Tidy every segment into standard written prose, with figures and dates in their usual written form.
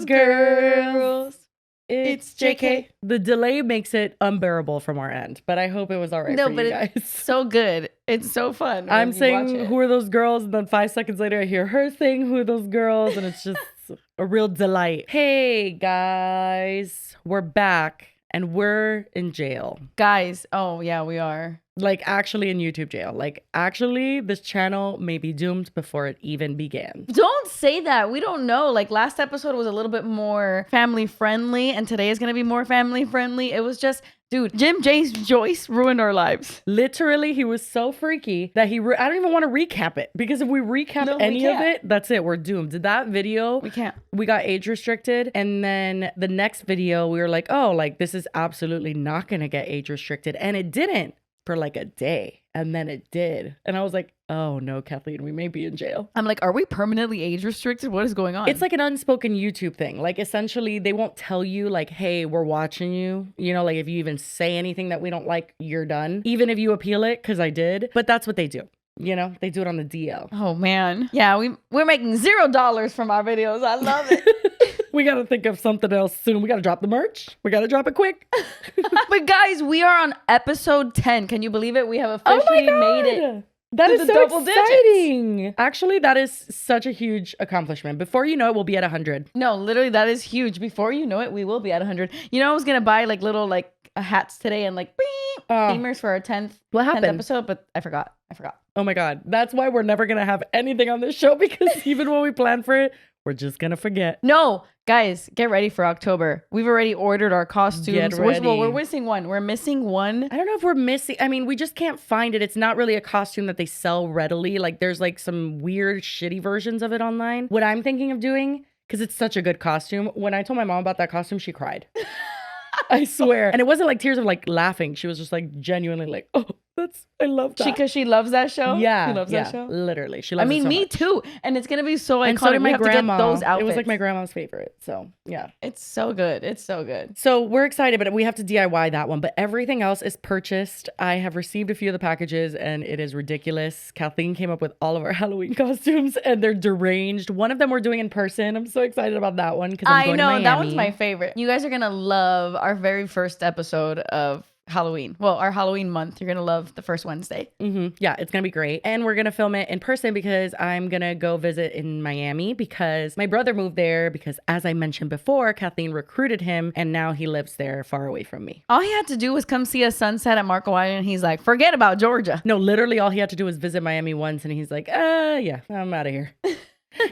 those girls. It's JK. The delay makes it unbearable from our end, but I hope it was all right for you guys. It's so good. It's so fun. I'm saying, who are those girls? And then 5 seconds later, I hear her saying, who are those girls? And it's just a real delight. Hey, guys. We're back and we're in jail. Guys. Oh, yeah, we are. Like, actually in YouTube jail. Like, actually, this channel may be doomed before it even began. Don't say that. We don't know. Like, last episode was a little bit more family friendly, and today is going to be more family friendly. It was just, dude, Jim James Joyce ruined our lives. Literally, he was so freaky that I don't even want to recap it, because if we recap any of it, that's it. We're doomed. That video, we can't. We got age restricted, and then the next video, we were like, oh, like, this is absolutely not going to get age restricted, and it didn't. For like a day, and then it did, and I was like, oh no, Kathleen, we may be in jail. I'm like, are we permanently age restricted? What is going on? It's like an unspoken YouTube thing. Like, essentially they won't tell you like, hey, we're watching you, you know, like if you even say anything that we don't like, you're done, even if you appeal it, because I did. But that's what they do, you know, they do it on the DL. Oh man, yeah, we're making $0 from our videos. I love it. We got to think of something else soon. We got to drop the merch. We got to drop it quick. But guys, we are on episode 10. Can you believe it? We have officially made it. That is so exciting. Digits. Actually, that is such a huge accomplishment. Before you know it, we'll be at 100. No, literally, that is huge. Before you know it, we will be at 100. You know, I was going to buy like little like hats today and like steamers for our 10th episode, but I forgot. Oh my God. That's why we're never going to have anything on this show, because even when we plan for it, we're just going to forget. No, guys, get ready for October. We've already ordered our costumes. Get ready. We're missing one. We're missing one. I don't know if we're missing. I mean, we just can't find it. It's not really a costume that they sell readily. Like, there's like some weird, shitty versions of it online. What I'm thinking of doing, because it's such a good costume, when I told my mom about that costume, she cried. I swear. And it wasn't like tears of like laughing. She was just like genuinely like, oh, I love that. Because she loves that show? Yeah. She loves that show? Literally. She loves it so me much. Too. And it's going to be so iconic. And so did my grandma. To get those outfits. It was like my grandma's favorite. So, yeah. It's so good. It's so good. So we're excited, but we have to DIY that one. But everything else is purchased. I have received a few of the packages and it is ridiculous. Kathleen came up with all of our Halloween costumes and they're deranged. One of them we're doing in person. I'm so excited about that one because I'm going to Miami. That one's my favorite. You guys are going to love our very first episode of Halloween. Well, our Halloween month. You're going to love the first Wednesday. Yeah, it's going to be great. And we're going to film it in person because I'm going to go visit in Miami because my brother moved there because, as I mentioned before, Kathleen recruited him and now he lives there far away from me. All he had to do was come see a sunset at Marco Island and he's like, forget about Georgia. No, literally all he had to do was visit Miami once and he's like, yeah, I'm out of here.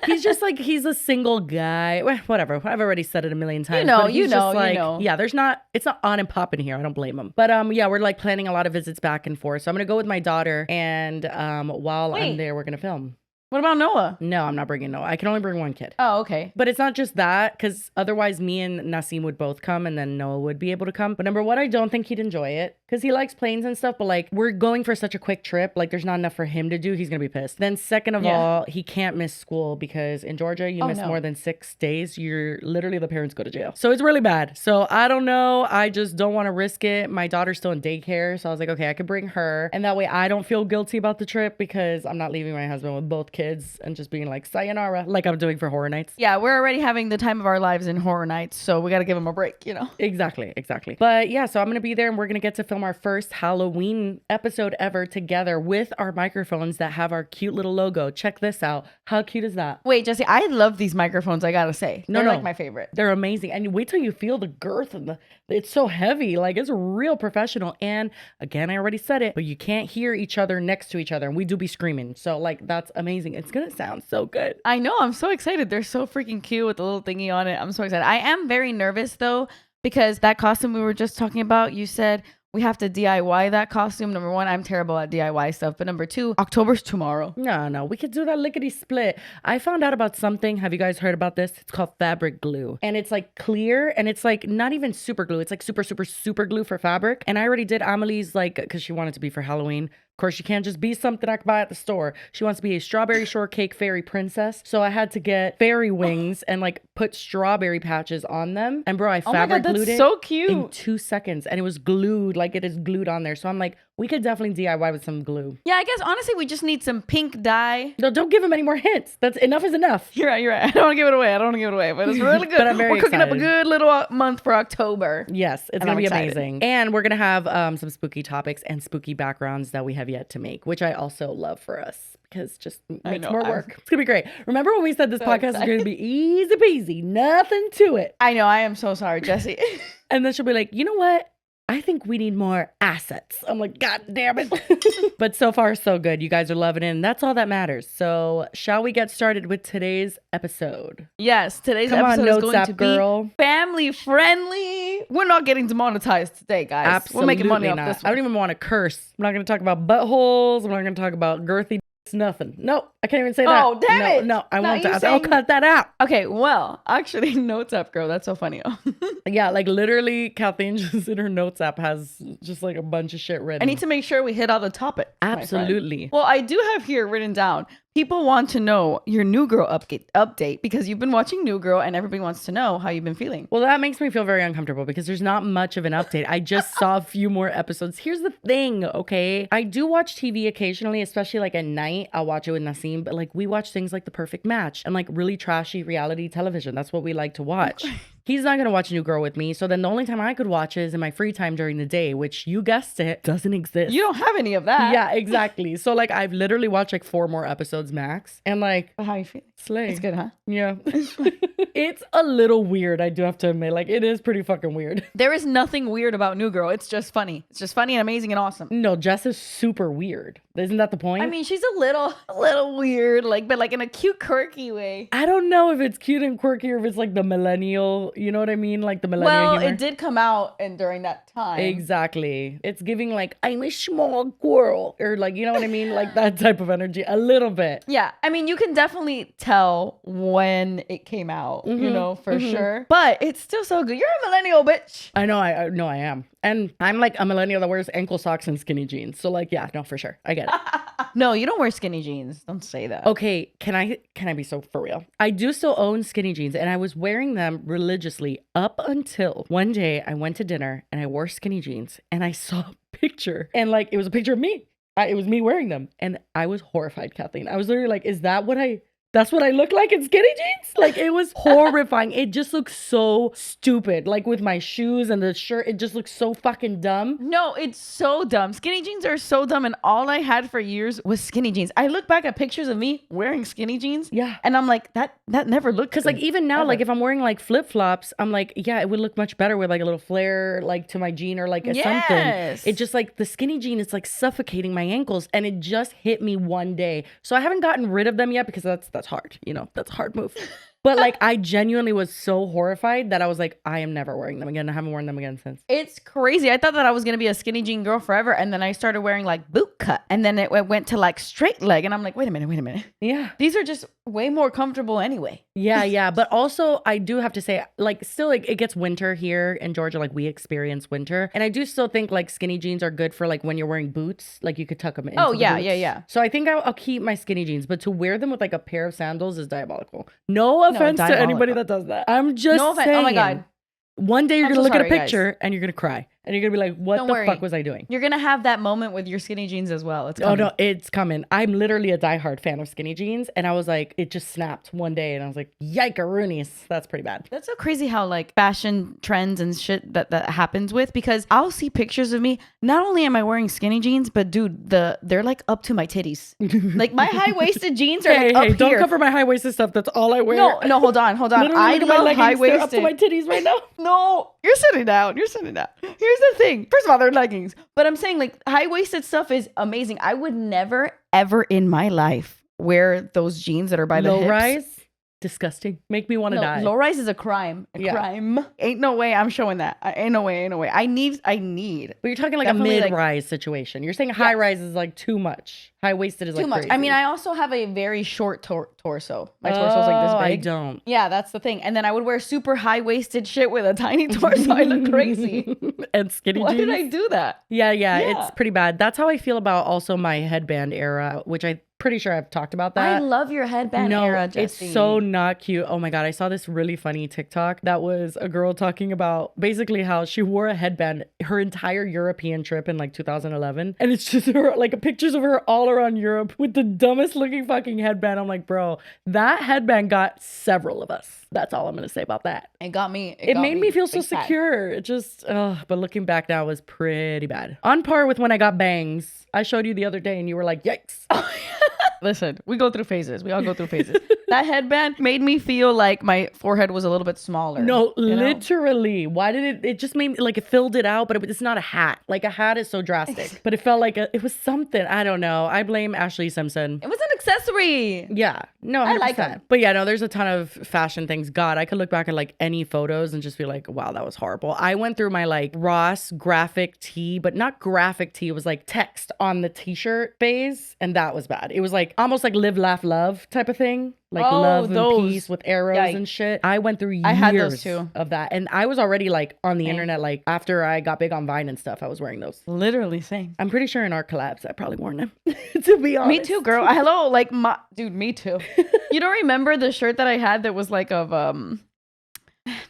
He's just like, he's a single guy. Well, whatever. I've already said it a million times. You know. Yeah, it's not on and popping here. I don't blame him. But yeah, we're like planning a lot of visits back and forth. So I'm going to go with my daughter. And while I'm there, we're going to film. What about Noah? No, I'm not bringing Noah. I can only bring one kid. Oh, okay. But it's not just that, because otherwise me and Nasim would both come and then Noah would be able to come. But number one, I don't think he'd enjoy it because he likes planes and stuff. But like, we're going for such a quick trip. Like, there's not enough for him to do. He's going to be pissed. Then second of all, he can't miss school because in Georgia, you miss more than 6 days. You're literally, the parents go to jail. So it's really bad. So I don't know. I just don't want to risk it. My daughter's still in daycare. So I was like, okay, I could bring her. And that way I don't feel guilty about the trip because I'm not leaving my husband with both kids and just being like sayonara like I'm doing for Horror Nights. Yeah, we're already having the time of our lives in Horror Nights, so we got to give them a break, you know? Exactly. But yeah, so I'm going to be there and we're going to get to film our first Halloween episode ever together with our microphones that have our cute little logo. Check this out. How cute is that? Wait, Jesse, I love these microphones, I got to say. They're like my favorite. They're amazing. And wait till you feel the girth and it's so heavy. Like, it's real professional. And again, I already said it, but you can't hear each other next to each other. And we do be screaming. So like, that's amazing. It's going to sound so good. I know. I'm so excited. They're so freaking cute with the little thingy on it. I'm so excited. I am very nervous though, because that costume we were just talking about, you said we have to DIY that costume. Number one, I'm terrible at DIY stuff. But number two, October's tomorrow. No, we could do that lickety split. I found out about something. Have you guys heard about this? It's called fabric glue. And it's like clear and it's like not even super glue. It's like super, super, super glue for fabric. And I already did Amelie's, like, because she wanted to be for Halloween, course, she can't just be something I could buy at the store. She wants to be a strawberry shortcake fairy princess. So I had to get fairy wings and like put strawberry patches on them. And bro, I fabric glued it so cute. in 2 seconds, and it was glued, like it is glued on there. So I'm like, we could definitely DIY with some glue. Yeah, I guess honestly, we just need some pink dye. No, don't give him any more hints. That's enough is enough. You're right. I don't want to give it away. But it's really good. But I'm very We're cooking up a excited. good little month for October. Yes, it's And going I'm to be excited. amazing. And we're going to have some spooky topics and spooky backgrounds that we have yet to make, which I also love for us because just makes know, more I'm- work. It's going to be great. Remember when we said this So podcast is going excited. to be easy peasy, nothing to it. I know. I am so sorry, Jesse. And then she'll be like, you know what? I think we need more assets. I'm like, God damn it. But so far, so good. You guys are loving it, and that's all that matters. So shall we get started with today's episode? Yes, today's Come on, episode is notes going app to girl. be family friendly. We're not getting demonetized today, guys. Absolutely We're making money not. off this I one. don't even want to curse. I'm not going to talk about buttholes. I'm not going to talk about girthy dicks, nothing. Nope. I can't even say that. Oh, damn it. No, I Now won't. you I'll saying- cut that out. Okay, well, actually, notes up, girl. That's so funny. Yeah, like literally, Kathleen just in her notes app has just like a bunch of shit written. I need to make sure we hit all the topics. my friend. Absolutely. Well, I do have here written down. People want to know your New Girl update because you've been watching New Girl and everybody wants to know how you've been feeling. Well, that makes me feel very uncomfortable because there's not much of an update. I just saw a few more episodes. Here's the thing, okay? I do watch TV occasionally, especially like at night. I'll watch it with Nassim, but like we watch things like The Perfect Match and like really trashy reality television. That's what we like to watch. He's not going to watch New Girl with me. So then the only time I could watch it is in my free time during the day, which you guessed it, doesn't exist. You don't have any of that. Yeah, exactly. So like I've literally watched like 4 more episodes max. And like, But how you feeling? slay. It's good, huh? Yeah. It's a little weird, I do have to admit. Like it is pretty fucking weird. There is nothing weird about New Girl. It's just funny. It's just funny and amazing and awesome. No, Jess is super weird. Isn't that the point? I mean, she's a little weird, but like in a cute, quirky way. I don't know if it's cute and quirky or if it's like the millennial, you know what I mean? Like the millennial Well, humor. it did come out and during that time. Exactly. It's giving like, I'm a small girl. Or like, you know what I mean? Like that type of energy. A little bit. Yeah, I mean, you can definitely tell when it came out, you know, for sure. But it's still so good. You're a millennial, bitch. I know I am. And I'm like a millennial that wears ankle socks and skinny jeans. So like, yeah, no, for sure. I get it. No, you don't wear skinny jeans. Don't say that. Okay, can I be so for real? I do still own skinny jeans and I was wearing them religiously up until one day I went to dinner and I wore skinny jeans and I saw a picture and like it was a picture of me. It was me wearing them and I was horrified, Kathleen. I was literally like, that's what I look like in skinny jeans? Like it was horrifying. It just looks so stupid. Like with my shoes and the shirt, it just looks so fucking dumb. No, it's so dumb. Skinny jeans are so dumb, and all I had for years was skinny jeans. I look back at pictures of me wearing skinny jeans, Yeah. and I'm like, that never looked. Cause like good, even now, ever. like if I'm wearing like flip flops, I'm like, yeah, it would look much better with like a little flare, like to my jean or like a Yes. something. It just like the skinny jean, it's like suffocating my ankles, and it just hit me one day. So I haven't gotten rid of them yet because that's hard, you know, that's a hard move. But like I genuinely was so horrified that I was like, I am never wearing them again. I haven't worn them again since. It's crazy. I thought that I was gonna be a skinny jean girl forever, and then I started wearing like boot cut, and then it went to like straight leg, and I'm like, wait a minute. Yeah. These are just way more comfortable anyway. Yeah. But also I do have to say, like still like it gets winter here in Georgia, like we experience winter. And I do still think like skinny jeans are good for like when you're wearing boots, like you could tuck them in. Oh, yeah. So I think I'll keep my skinny jeans, but to wear them with like a pair of sandals is diabolical. No offense to anybody diabolical. that does that. I'm just No offense. saying. Oh my God. One day you're I'm gonna so look at a sorry, guys. picture and you're gonna cry. And you're gonna be like, what Don't the worry. fuck was I doing? You're gonna have that moment with your skinny jeans as well. It's Oh coming. no, it's coming. I'm literally a diehard fan of skinny jeans. And I was like, it just snapped one day and I was like, yikeroonies. That's pretty bad. That's so crazy how like fashion trends and shit that happens with, because I'll see pictures of me. Not only am I wearing skinny jeans, but dude, they're like up to my titties. Like my high waisted jeans are like Hey, up don't here. cover my high waisted stuff. That's all I wear. No, hold on. Literally, I look at my love leggings. high They're up to waisted. my titties right now. No, you're sitting down. Here's the thing. First of all, they're leggings. But I'm saying like high-waisted stuff is amazing. I would never, ever in my life wear those jeans that are by the Low hips. rise. Disgusting. Make me want to No, die. low rise is a crime. Yeah. Crime. Ain't no way I'm showing that. Ain't no way. I need. But you're talking like a Definitely, like- mid-rise situation. You're saying high rise is like too much. High-waisted is like too much. crazy. I mean, I also have a very short torso. My torso's like this I big. don't. Yeah, that's the thing. And then I would wear super high-waisted shit with a tiny torso. I look crazy. And skinny Why jeans. did I do that? Yeah, Yeah. it's pretty bad. That's how I feel about also my headband era, which I'm pretty sure I've talked about that. I love your headband No, era, it's Jesse. so not cute. Oh my God. I saw this really funny TikTok that was a girl talking about basically how she wore a headband her entire European trip in like 2011. And it's just her, like pictures of her all around Europe with the dumbest looking fucking headband. I'm like, bro, that headband got several of us. That's all I'm going to say about that. It got me. It got made me feel so big time. secure. It just, but looking back now, it was pretty bad. On par with when I got bangs. I showed you the other day and you were like, yikes. Listen, we go through phases. We all go through phases. That headband made me feel like my forehead was a little bit smaller. No, you know? literally. Why did it just made me like it filled it out, but it's not a hat. Like a hat is so drastic. But it felt like it was something. I don't know. I blame Ashley Simpson. It was an accessory. Yeah. No, 100%. I like him. But yeah, no, there's a ton of fashion things. God, I could look back at like any photos and just be like, wow, that was horrible. I went through my like Ross graphic tee, but not graphic tee. It was like text on the t-shirt phase. And that was bad. It was like almost like live, laugh, love type of thing. Like Oh, love those. and peace with arrows Yikes. and shit. I went through years I had those too. of that. And I was already like on the Same. internet, like after I got big on Vine and stuff, I was wearing those. Literally same. I'm pretty sure in our collabs, I probably worn them. To be honest. Me too, girl. Hello, like dude, me too. You don't remember the shirt that I had that was like of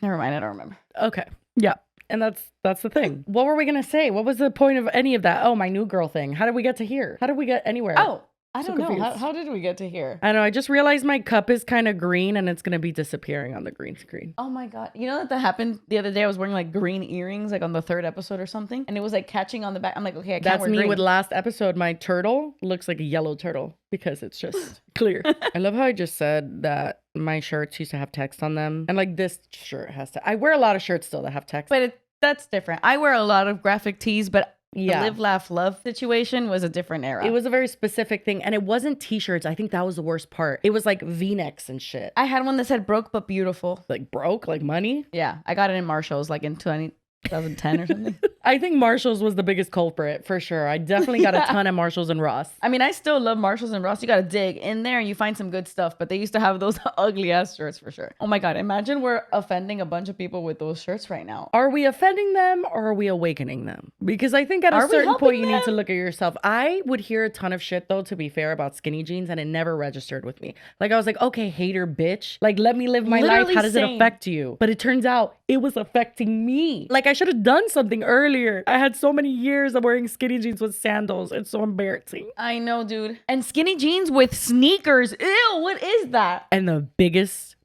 never mind, I don't remember. Okay. Yeah. And that's the thing. What were we gonna say? What was the point of any of that? Oh, my new girl thing. How did we get to here? How did we get anywhere? Oh, I So don't know. confused. How did we get to here? I know. I just realized my cup is kind of green and it's gonna be disappearing on the green screen. Oh my god. You know that happened the other day? I was wearing like green earrings like on the 3rd episode or something. And it was like catching on the back. I'm like, okay, I can't That's wear me green. with last episode. My turtle looks like a yellow turtle because it's just clear. I love how I just said that my shirts used to have text on them. And like this shirt has to. I wear a lot of shirts still that have text. But that's different. I wear a lot of graphic tees, but Yeah. the live, laugh, love situation was a different era. It was a very specific thing. And it wasn't t-shirts. I think that was the worst part. It was like V-necks and shit. I had one that said broke but beautiful. Like broke, like money. Yeah, I got it in Marshall's like in 2010 or something. I think Marshall's was the biggest culprit for sure. I definitely got a ton of Marshalls and Ross. I mean, I still love Marshalls and Ross. You gotta dig in there and you find some good stuff, but they used to have those ugly ass shirts for sure. Oh my god, imagine we're offending a bunch of people with those shirts right now. Are we offending them or are we awakening them? Because I think at Are a we certain helping point you need them? to look at yourself. I would hear a ton of shit though, to be fair, about skinny jeans and it never registered with me. Like I was like, okay, hater bitch. Like let me live my life. Literally How does it same. affect you? But it turns out it was affecting me. Like I should have done something earlier. I had so many years of wearing skinny jeans with sandals. It's so embarrassing. I know, dude. And skinny jeans with sneakers. Ew, what is that? And the biggest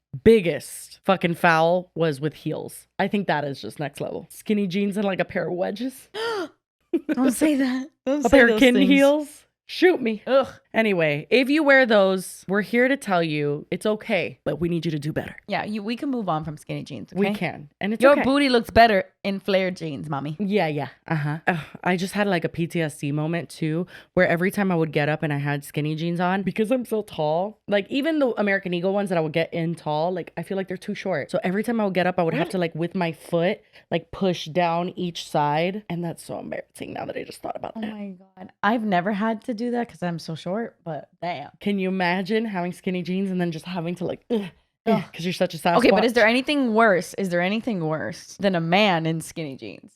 fucking foul was with heels. I think that is just next level. Skinny jeans and like a pair of wedges. Don't say that. Don't A say pair those of kitten things. heels. Shoot me. Ugh. Anyway, if you wear those, we're here to tell you it's okay, but we need you to do better. Yeah, we can move on from skinny jeans. Okay? We can. And it's Your okay. booty looks better in flared jeans, mommy. Yeah. I just had like a PTSD moment too, where every time I would get up and I had skinny jeans on, because I'm so tall, like even the American Eagle ones that I would get in tall, like I feel like they're too short. So every time I would get up, I would have to like with my foot, like push down each side. And that's so embarrassing now that I just thought about Oh that. my god. I've never had to do that because I'm so short, but damn. Can you imagine having skinny jeans and then just having to like, because you're such a Sasquatch? Okay, but is there anything worse? Is there anything worse than a man in skinny jeans?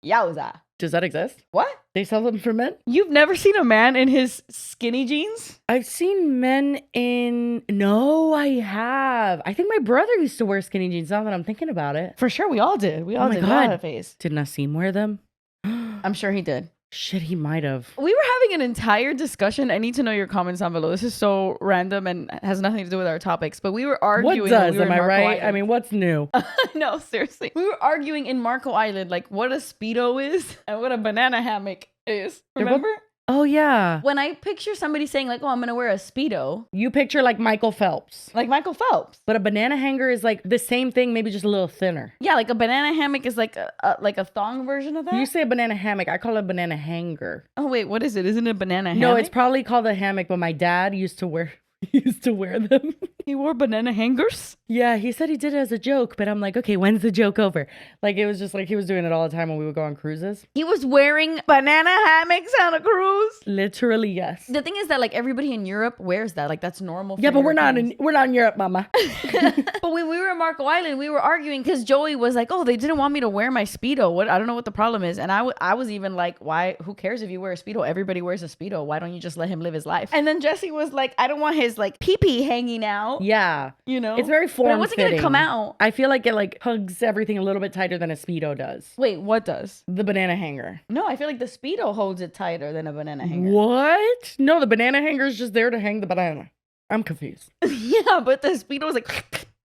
Yowza. Does that exist? What? They sell them for men? You've never seen a man in his skinny jeans? I've seen men in. No, I have. I think my brother used to wear skinny jeans now that I'm thinking about it. For sure, we all did. We all my did. We God. all had a phase. Did Nassim wear them? I'm sure he did. Shit, he might have. We were having an entire discussion. I need to know your comments down below. This is so random and has nothing to do with our topics. But we were arguing. What when does? we were Am in I Marco right? Island. I mean, what's new? No, seriously. We were arguing in Marco Island, like what a Speedo is and what a banana hammock is. They're both- Remember? Oh, yeah. When I picture somebody saying like, oh, I'm going to wear a Speedo, You picture like Michael Phelps. like Michael Phelps. But a banana hanger is like the same thing, maybe just a little thinner. Yeah, like a banana hammock is like a thong version of that. You say a banana hammock. I call it a banana hanger. Oh, wait, what is it? Isn't it a banana hammock? No, it's probably called a hammock, but my dad used to wear them. He wore banana hangers? Yeah, he said he did it as a joke, but I'm like, okay, when's the joke over? Like, it was just like he was doing it all the time when we would go on cruises. He was wearing banana hammocks on a cruise? Literally, yes. The thing is that like everybody in Europe wears that. Like that's normal for Yeah, but we're not Europeans. in Europe, mama. But when we were in Marco Island, we were arguing because Joey was like, oh, they didn't want me to wear my Speedo. What? I don't know what the problem is. And I was even like, why? Who cares if you wear a Speedo? Everybody wears a Speedo. Why don't you just let him live his life? And then Jesse was like, I don't want his like pee-pee hanging out. Yeah. You know? It's very form-fitting. But it wasn't going to come out. I feel like it like hugs everything a little bit tighter than a Speedo does. Wait, what does? The banana hanger. No, I feel like the Speedo holds it tighter than a banana hanger. What? No, the banana hanger is just there to hang the banana. I'm confused. Yeah, but the Speedo is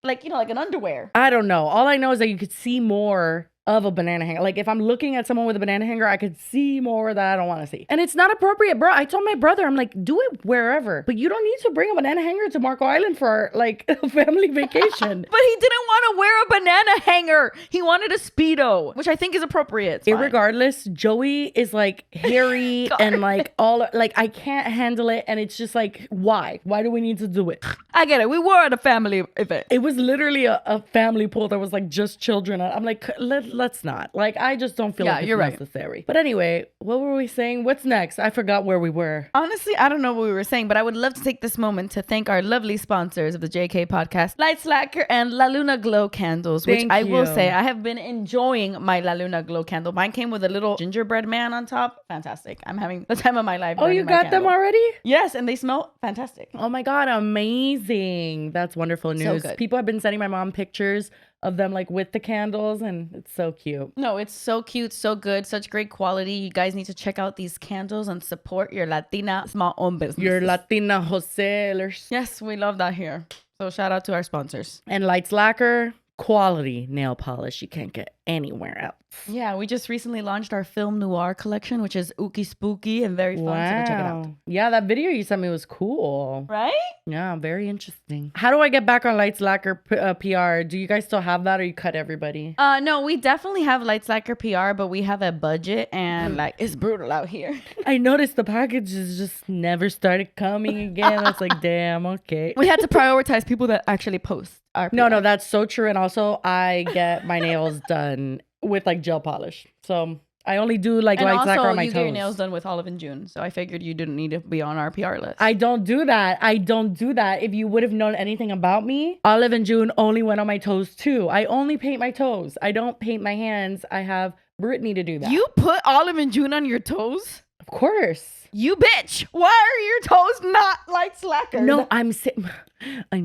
like, you know, like an underwear. I don't know. All I know is that you could see more of a banana hanger. Like if I'm looking at someone with a banana hanger, I could see more that I don't want to see. And it's not appropriate, bro. I told my brother, I'm like, do it wherever. But you don't need to bring a banana hanger to Marco Island for like a family vacation. But he didn't want to wear a banana hanger. He wanted a Speedo, which I think is appropriate. Irregardless, Joey is like hairy and like all like I can't handle it. And it's just like, why? Why do we need to do it? I get it. We were at a family event. It was literally a family pool that was like just children. I'm like, let's not. Like, I just don't feel like it's necessary. But anyway, what were we saying? What's next? I forgot where we were. Honestly, I don't know what we were saying, but I would love to take this moment to thank our lovely sponsors of the JK podcast, Lights, Lacquer, and La Luna Glow candles, which I will say I have been enjoying my La Luna Glow candle. Mine came with a little gingerbread man on top. Fantastic. I'm having the time of my life. Oh, you got them already? Yes, and they smell fantastic. Oh my God, amazing. That's wonderful news. So good. People have been sending my mom pictures of them like with the candles, and it's so cute. No, it's so cute, so good, such great quality. You guys need to check out these candles and support your Latina small-owned business. Your Latina wholesalers. Yes, we love that here. So shout out to our sponsors. And Lights Lacquer, quality nail polish you can't get anywhere else. Yeah, we just recently launched our film noir collection, which is ooky spooky and very fun. So check it out. Yeah, that video you sent me was cool. Right? Yeah, very interesting. How do I get back on Lights Lacquer PR? Do you guys still have that, or you cut everybody? No, we definitely have Lights Lacquer PR, but we have a budget and like it's brutal out here. I noticed the packages just never started coming again. I was like, damn, okay. We had to prioritize people that actually post our PR. No, that's so true. And also, I get my nails done with like gel polish. So I only do like Lights Lacquer on my toes. You get your nails done with Olive and June. So I figured you didn't need to be on our PR list. I don't do that. If you would have known anything about me, Olive and June only went on my toes too. I only paint my toes. I don't paint my hands. I have Brittany to do that. You put Olive and June on your toes? Of course. You bitch. Why are your toes not Lights Lacquer? No, I'm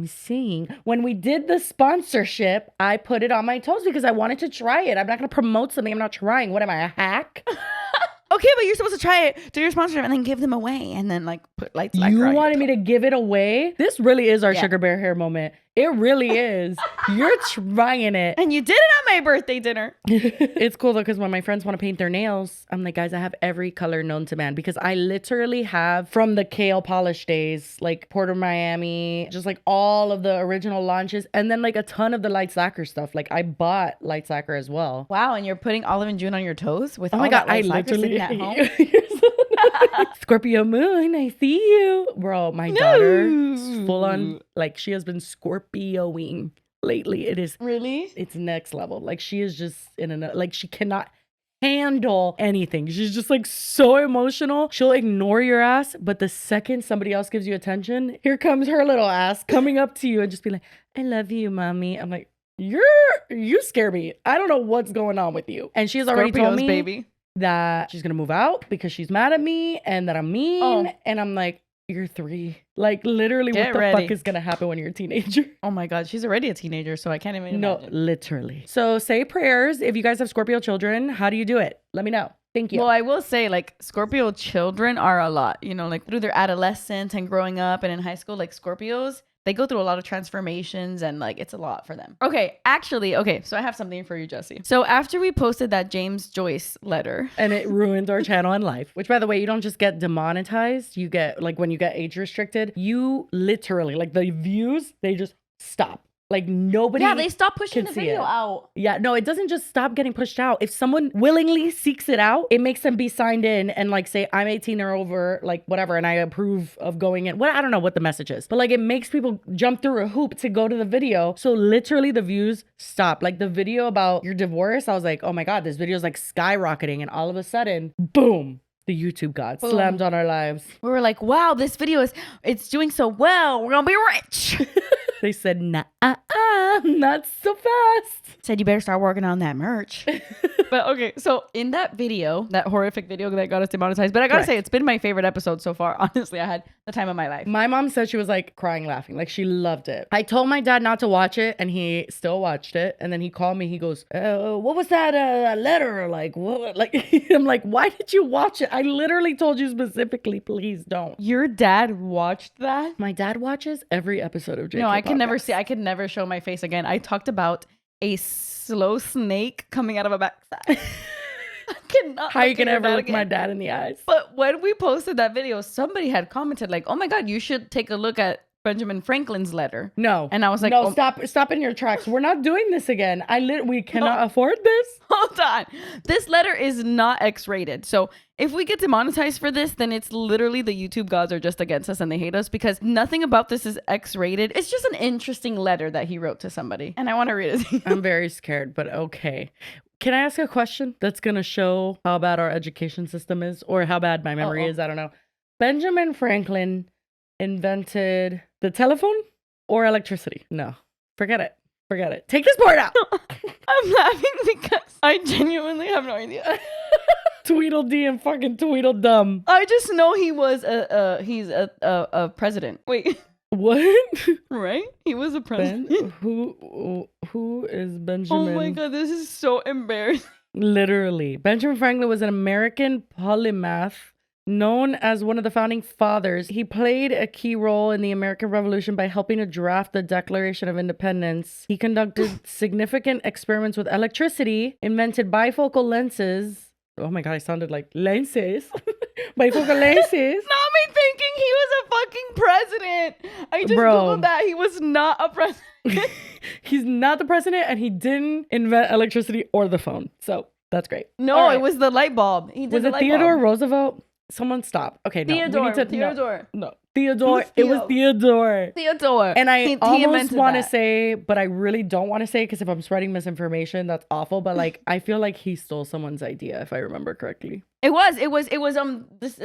saying when we did the sponsorship, I put it on my toes because I wanted to try it. I'm not going to promote something I'm not trying. What am I, a hack? Okay, but you're supposed to try it, do your sponsorship, and then give them away, and then like put Lights Lacquer. You wanted me to give it away? This really is our Sugar Bear hair moment. It really is. You're trying it. And you did it on my birthday dinner. It's cool though, because when my friends want to paint their nails, I'm like, guys, I have every color known to man, because I literally have from the Kale polish days, like Port of Miami, just like all of the original launches, and then like a ton of the Lights Lacquer stuff. Like I bought Lights Lacquer as well. Wow, and you're putting Olive and June on your toes with oh my God, I literally at home. Scorpio moon, I see you. Bro, my daughter full on, like she has been Scorpioing lately. It is really, it's next level. Like she is just like she cannot handle anything. She's just like so emotional. She'll ignore your ass, but the second somebody else gives you attention, here comes her little ass coming up to you and just be like, I love you, mommy. I'm like, you scare me. I don't know what's going on with you. And she's already told me, baby, that she's gonna move out because she's mad at me and that I'm mean. Oh. And I'm like, you're 3. Like literally, what the fuck is gonna happen when you're a teenager? Oh my God, she's already a teenager, so I can't even imagine. No, literally. So say prayers. If you guys have Scorpio children, how do you do it? Let me know. Thank you. Well, I will say, like, Scorpio children are a lot, you know, like through their adolescence and growing up and in high school, like Scorpios, they go through a lot of transformations and like it's a lot for them. Okay, so I have something for you, Jesse. So after we posted that James Joyce letter, and it ruined our channel and life, which by the way, you don't just get demonetized, you get like when you get age restricted, you literally like the views, they just stop. Like nobody. Yeah, they stopped pushing can the see video it. out. Yeah, no, it doesn't just stop getting pushed out. If someone willingly seeks it out, it makes them be signed in and like say, I'm 18 or over, like whatever, and I approve of going in. Well, I don't know what the message is, but like it makes people jump through a hoop to go to the video. So literally the views stop. Like the video about your divorce, I was like, oh my God, this video is like skyrocketing. And all of a sudden, boom. The YouTube god slammed on our lives. We were like, wow, this video it's doing so well. We're going to be rich. They said, nah, not so fast. Said you better start working on that merch. But okay, so in that video, that horrific video that got us demonetized, but I gotta say, it's been my favorite episode so far. Honestly, I had the time of my life. My mom said she was like crying, laughing. Like she loved it. I told my dad not to watch it and he still watched it. And then he called me. He goes, what was that letter? Like, what? Like, I'm like, why did you watch it? I literally told you specifically, please don't. Your dad watched that? My dad watches every episode of JK No, I could never Podcast. see. I could never show my face again. I talked about a slow snake coming out of a backside. I cannot. How you can ever look again. my dad in the eyes? But when we posted that video, somebody had commented like, "Oh my God, you should take a look at Benjamin Franklin's letter." No. And I was like, no, oh, stop in your tracks. We're not doing this again. We cannot afford this. hold on. This letter is not X-rated. So if we get demonetized for this, then it's literally the YouTube gods are just against us and they hate us because nothing about this is X-rated. It's just an interesting letter that he wrote to somebody. And I want to read it. I'm very scared, but okay. Can I ask a question that's going to show how bad our education system is or how bad my memory is? I don't know. Benjamin Franklin invented the telephone or electricity? No, forget it. Forget it. Take this part out. I'm laughing because I genuinely have no idea. Tweedledee and fucking Tweedledum. I just know he was he's a president. Wait. What? Right? He was a president. Who is Benjamin? Oh my God, this is so embarrassing. Literally. Benjamin Franklin was an American polymath known as one of the founding fathers. He played a key role in the American Revolution by helping to draft the Declaration of Independence. He conducted significant experiments with electricity, invented bifocal lenses. Oh my God, I sounded like lenses. Bifocal lenses. Not me thinking he was a fucking president. I just Googled that. He was not a president. He's not the president and he didn't invent electricity or the phone. So that's great. No, right. It was the light bulb. He did was the it light Theodore bulb. Roosevelt? Someone stop. Okay, no. Theodore. No. Theodore. It was Theodore. Theodore. And I almost want to that. say, but I really don't want to say because if I'm spreading misinformation, that's awful. But like, I feel like he stole someone's idea, if I remember correctly. It was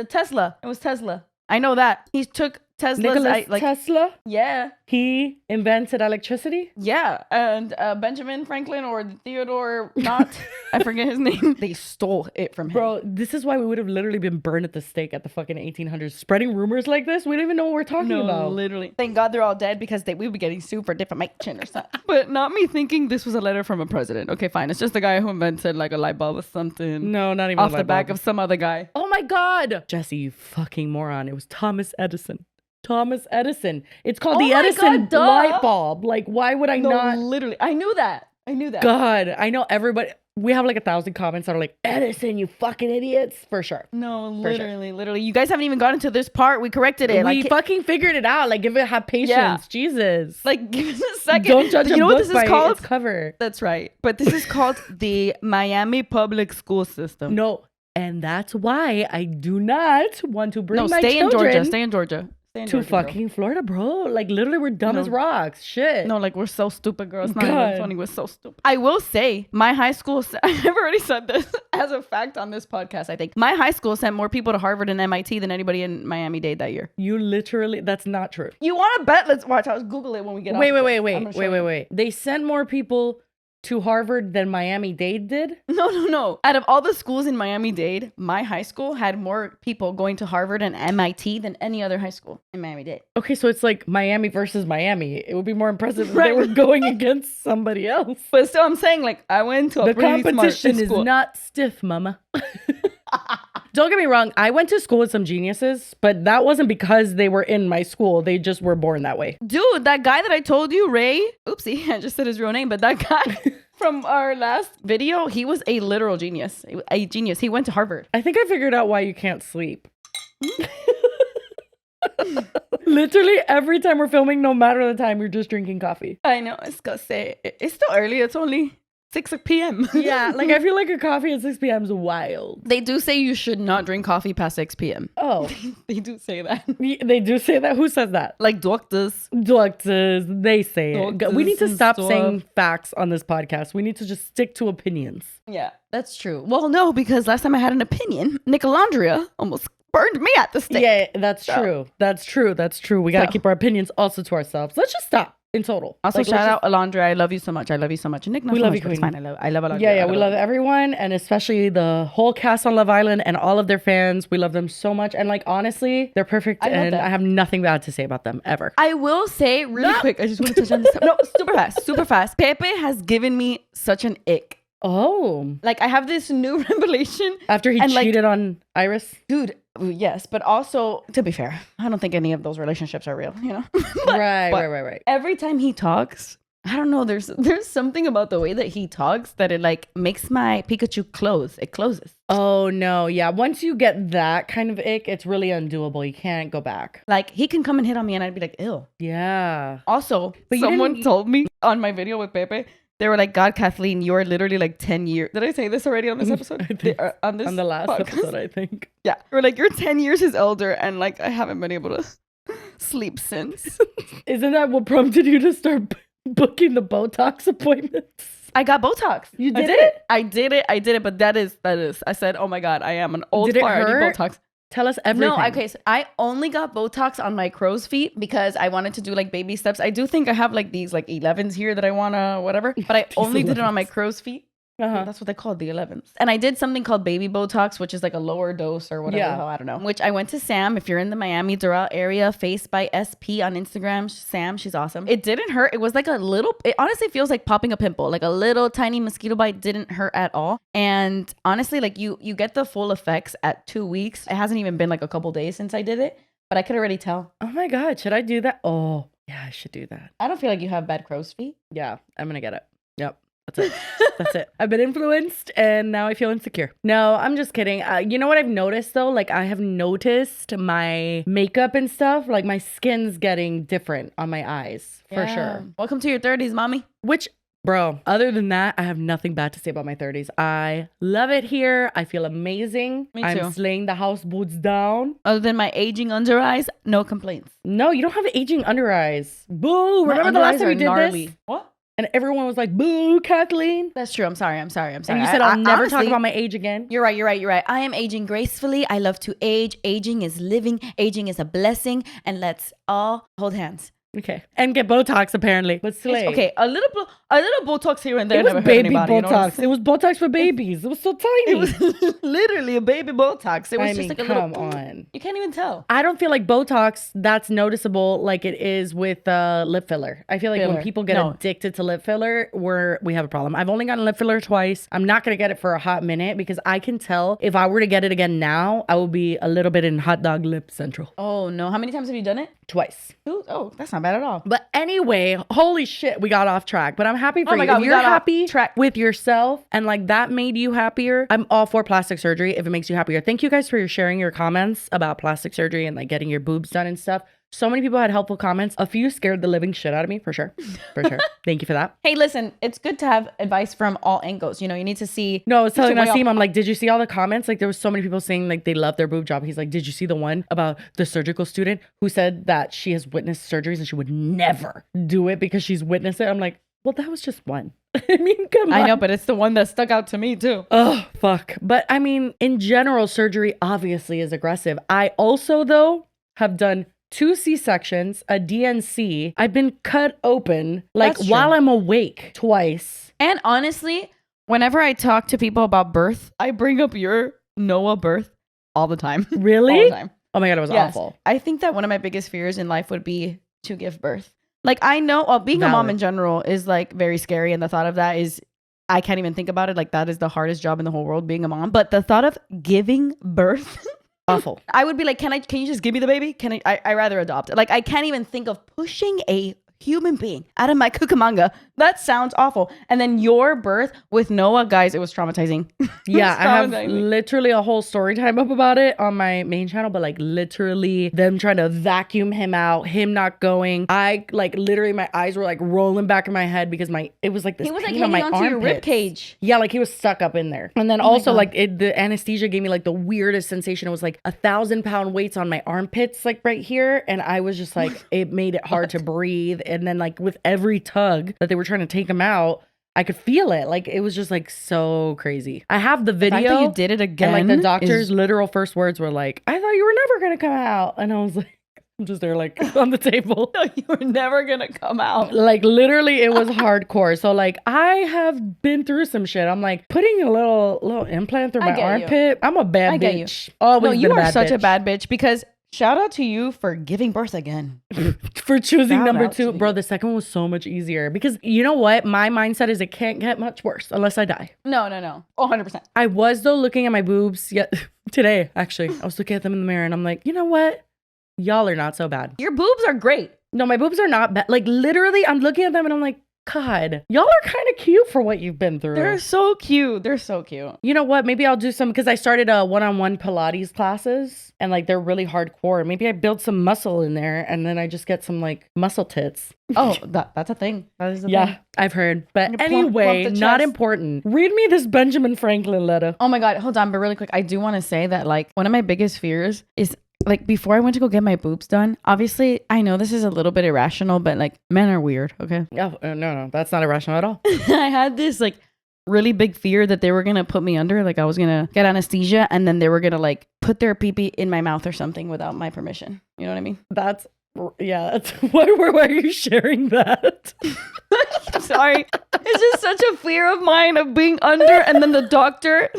Tesla. It was Tesla. I know that. He took Tesla's Tesla? Yeah. He invented electricity? Yeah. And Benjamin Franklin or Theodore not, I forget his name. They stole it from him. Bro, this is why we would have literally been burned at the stake at the fucking 1800s. Spreading rumors like this, we don't even know what we're talking about. Literally. Thank God they're all dead because we would be getting sued for defamation or something. But not me thinking this was a letter from a president. Okay, fine. It's just the guy who invented like a light bulb or something. No, not even off the back of some other guy. Oh my God. Jesse, you fucking moron. It was Thomas Edison. Thomas Edison. It's called the Edison light bulb. Like, why would I not? Literally. I knew that. God, I know everybody. We have like 1,000 comments that are like, Edison, you fucking idiots. For sure. No, literally. You guys haven't even gotten to this part. We corrected it. We fucking figured it out. Like, have patience. Yeah. Jesus. Like, give us a second. Don't judge a book by called? Its cover. That's right. But this is called the Miami Public School System. No. And that's why I do not want to bring my children. Stay in Georgia. To fucking Florida, bro. Like, literally, we're dumb as rocks. Shit. No, like, we're so stupid, girls. It's not even funny. We're so stupid. I will say, my high school, I've already said this as a fact on this podcast, I think. My high school sent more people to Harvard and MIT than anybody in Miami-Dade that year. You literally, that's not true. You want to bet? Let's watch. I'll Google it when we get off. Wait. They sent more people to Harvard than Miami-Dade did? No. Out of all the schools in Miami-Dade, my high school had more people going to Harvard and MIT than any other high school in Miami-Dade. Okay, so it's like Miami versus Miami. It would be more impressive if they were going against somebody else. But still, I'm saying, like, I went to a pretty smart competition is not stiff, mama. Don't get me wrong. I went to school with some geniuses, but that wasn't because they were in my school. They just were born that way. Dude, that guy that I told you, Ray. Oopsie, I just said his real name, but that guy from our last video, he was a literal genius. A genius. He went to Harvard. I think I figured out why you can't sleep. Literally every time we're filming, no matter the time, we're just drinking coffee. I know. I was gonna say it's still early. It's only 6 p.m. Yeah, like I feel like a coffee at 6 p.m. is wild. They do say you should not drink coffee past 6 p.m. Oh, They do say that. they do say that. Who says that? Like doctors. Doctors, they say it. Doctors We need to and stop stuff. saying facts on this podcast. We need to just stick to opinions. Yeah, that's true. Well, no, because last time I had an opinion, Nicolandria almost burned me at the stake. Yeah, that's So- true. That's true. That's true. We got to So- keep our opinions also to ourselves. Let's just stop in total. Also, Like, shout let's out Alondra. I love you so much. I love you so much. And Nick, not We so love much, you, but it's Queen. fine. I love Alondra. Yeah, we love everyone, and especially the whole cast on Love Island and all of their fans. We love them so much, and like honestly, they're perfect, I love and that. I have nothing bad to say about them ever. I will say really quick. I just want to touch on this. No, super fast, super fast. Pepe has given me such an ick. Oh, Like I have this new revelation, after he And, like- cheated on Iris, dude. Yes, but also to be fair, I don't think any of those relationships are real. You know, right. every time he talks, I don't know. There's something about the way that he talks that it like makes my Pikachu close. It closes. Oh no, yeah. Once you get that kind of ick, it's really undoable. You can't go back. Like he can come and hit on me, and I'd be like, ew. Yeah. Also, But you someone didn't- told me on my video with Pepe, they were like, God, Kathleen, you're literally like 10 years. Did I say this already on this episode? I think On this on the last podcast? episode, I think. Yeah. They were like, you're 10 years his elder, and like I haven't been able to sleep since. Isn't that what prompted you to start booking the Botox appointments? I got Botox. You I did did it? I did it. But that is. I said, oh my God, I am an old Did it fart. I need hurt? Botox. Tell us everything. No, okay. So I only got Botox on my crow's feet because I wanted to do like baby steps. I do think I have like these like 11s here that I wanna whatever, but I These only did it on my 11s. crow's feet. Uh-huh. That's what they call the 11s. And I did something called baby Botox, which is like a lower dose or whatever. Yeah. The hell, I don't know. Which I went to Sam. If you're in the Miami Doral area, Face by SP on Instagram. Sam, she's awesome. It didn't hurt. It was like a little, it honestly feels like popping a pimple. Like a little tiny mosquito bite didn't hurt at all. And honestly, like you get the full effects at 2 weeks. It hasn't even been like a couple days since I did it, but I could already tell. Oh my God, should I do that? Oh, yeah, I should do that. I don't feel like you have bad crow's feet. Yeah, I'm gonna get it. Yep. That's it. That's it. I've been influenced and now I feel insecure. No, I'm just kidding. You know what I've noticed though? Like I have noticed my makeup and stuff, like my skin's getting different on my eyes for sure. Welcome to your 30s, mommy. Which, bro, other than that, I have nothing bad to say about my 30s. I love it here. I feel amazing. Me I'm too. slaying the house boots down. Other than my aging under eyes, no complaints. No, you don't have aging under eyes. Boo! My Remember the under last eyes time we are did gnarly. this? What? And everyone was like, boo, Kathleen. That's true. I'm sorry. And you said, I- I'll never talk honestly, about my age again. You're right. I am aging gracefully. I love to age. Aging is living. Aging is a blessing. And let's all hold hands. Okay. And get Botox, apparently. But slay. Okay, a little Botox here and there. It was never hurt baby anybody, you know what I'm Botox. saying? It was Botox for babies. It was so tiny. It was literally a baby Botox. It was I just mean, like a come little. on. You can't even tell. I don't feel like Botox that's noticeable like it is with lip filler. I feel like when Filler. people get No. addicted to lip filler, we have a problem. I've only gotten lip filler twice. I'm not gonna get it for a hot minute because I can tell if I were to get it again now, I will be a little bit in hot dog lip central. Oh no! How many times have you done it? Twice. Two? Oh, that's not bad at all. But anyway, holy shit, we got off track. But I'm happy for Oh my you. God, if we you're got off happy track. with yourself and like that made you happier, I'm all for plastic surgery if it makes you happier. Thank you guys for sharing your comments about plastic surgery and like getting your boobs done and stuff. So many people had helpful comments. A few scared the living shit out of me, for sure. For sure. Thank you for that. Hey, listen, it's good to have advice from all angles. You know, you need to see. No, I was telling weigh Nassim, all- I'm like, did you see all the comments? Like, there was so many people saying like they love their boob job. He's like, did you see the one about the surgical student who said that she has witnessed surgeries and she would never do it because she's witnessed it? I'm like, well, that was just one. I mean, come on. I know, but it's the one that stuck out to me too. Oh, fuck. But I mean, in general, surgery obviously is aggressive. I also, though, have done 2 C-sections, a DNC. I've been cut open like That's true. while I'm awake twice. And honestly, whenever I talk to people about birth, I bring up your Noah birth all the time. Really? All the time. Oh my God, it was Yes. awful. I think that one of my biggest fears in life would be to give birth. Like I know, well, being a mom Valid. in general is like very scary, and the thought of that is, I can't even think about it. Like that is the hardest job in the whole world, being a mom. But the thought of giving birth, Awful. I would be like, can you just give me the baby? I rather adopt it. Like I can't even think of pushing a human being out of my cucamonga. That sounds awful. And then your birth with Noah, guys, it was traumatizing. Yeah, I have literally a whole story time up about it on my main channel, but like literally them trying to vacuum him out, him not going. I like literally my eyes were like rolling back in my head because it was like this he was pain like on my hanging onto your armpits. rib cage. Yeah, like he was stuck up in there. And then also like the anesthesia gave me like the weirdest sensation. It was like 1,000-pound weights on my armpits, like right here. And I was just like, it made it hard to breathe. And then like with every tug that they were trying to take him out, I could feel it. Like it was just like so crazy. I have the video. The fact that you did it again. And like the doctor's literal first words were like, I thought you were never going to come out. And I was like, I'm just there like on the table. No, you were never going to come out. Like literally it was hardcore. So like I have been through some shit. I'm like putting a little implant through my armpit. I'm a bad bitch. Always no, you been are such bitch. a bad bitch because shout out to you for giving birth again. For choosing Shout number out 2. to Bro, you. the second one was so much easier because you know what? My mindset is it can't get much worse unless I die. No. 100%. I was though looking at my boobs today, actually. I was looking at them in the mirror and I'm like, you know what? Y'all are not so bad. Your boobs are great. No, my boobs are not bad. Like literally, I'm looking at them and I'm like, God, y'all are kind of cute for what you've been through. They're so cute. They're so cute. You know what? Maybe I'll do some because I started a one-on-one Pilates classes and like they're really hardcore. Maybe I build some muscle in there and then I just get some like muscle tits. Oh, that's a thing. That is a Yeah, thing. I've heard. But Plump anyway, the not chest. important. Read me this Benjamin Franklin letter. Oh my God. Hold on. But really quick, I do want to say that like one of my biggest fears is like before I went to go get my boobs done, obviously I know this is a little bit irrational, but like men are weird. Okay. Oh, no, that's not irrational at all. I had this like really big fear that they were going to put me under, like I was going to get anesthesia and then they were going to like put their pee-pee in my mouth or something without my permission. You know what I mean? That's why are you sharing that? I'm sorry. It's just such a fear of mine of being under and then the doctor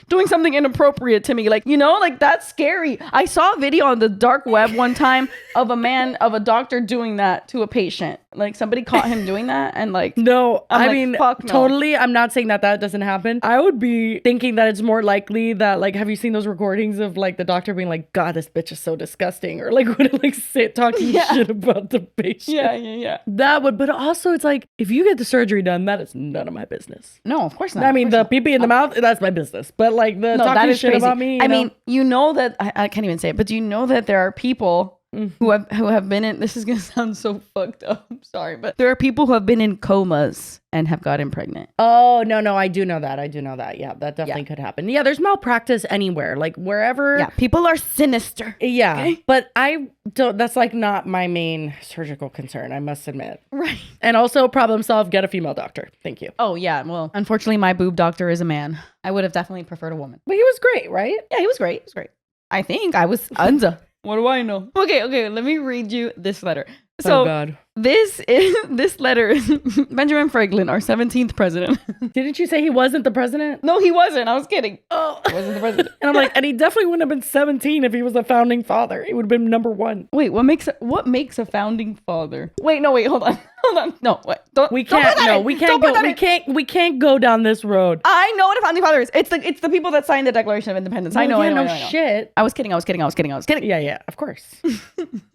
doing something inappropriate to me. Like, you know, like that's scary. I saw a video on the dark web one time of a doctor doing that to a patient. Like somebody caught him doing that and like no, I like, mean fuck no. Totally. I'm not saying that doesn't happen. I would be thinking that it's more likely that like, have you seen those recordings of like the doctor being like, God, this bitch is so disgusting, or like would like sit talking shit about the patient. Yeah. That would, but also it's like if you get the surgery done, that is none of my business. No, of course not. I mean the pee-pee in the mouth, that's my business. But like the talking shit crazy. about me. I mean, you know that I can't even say it, but do you know that there are people who have been in, this is gonna sound so fucked up, I'm sorry, but there are people who have been in comas and have gotten pregnant. Oh no, I do know that. Yeah, that definitely could happen. Yeah, there's malpractice anywhere, like wherever. Yeah, people are sinister. Yeah, okay? But I don't, that's like not my main surgical concern, I must admit. Right. And also problem solve, get a female doctor. Thank you. Oh yeah, well, unfortunately my boob doctor is a man. I would have definitely preferred a woman. But he was great, right? Yeah, he was great. I think I was Anza. What do I know? Okay, let me read you this letter. So oh God. This letter is Benjamin Franklin, our 17th president. Didn't you say he wasn't the president? No, he wasn't. I was kidding. Oh, He wasn't the president. and I'm like, and he definitely wouldn't have been 17 if he was the founding father. He would have been number 1. Wait, what makes a founding father? Wait, hold on. No, wait. We can't go down this road. I know what a founding father is. It's the people that signed the Declaration of Independence. I know. Shit. I was kidding. Yeah, of course.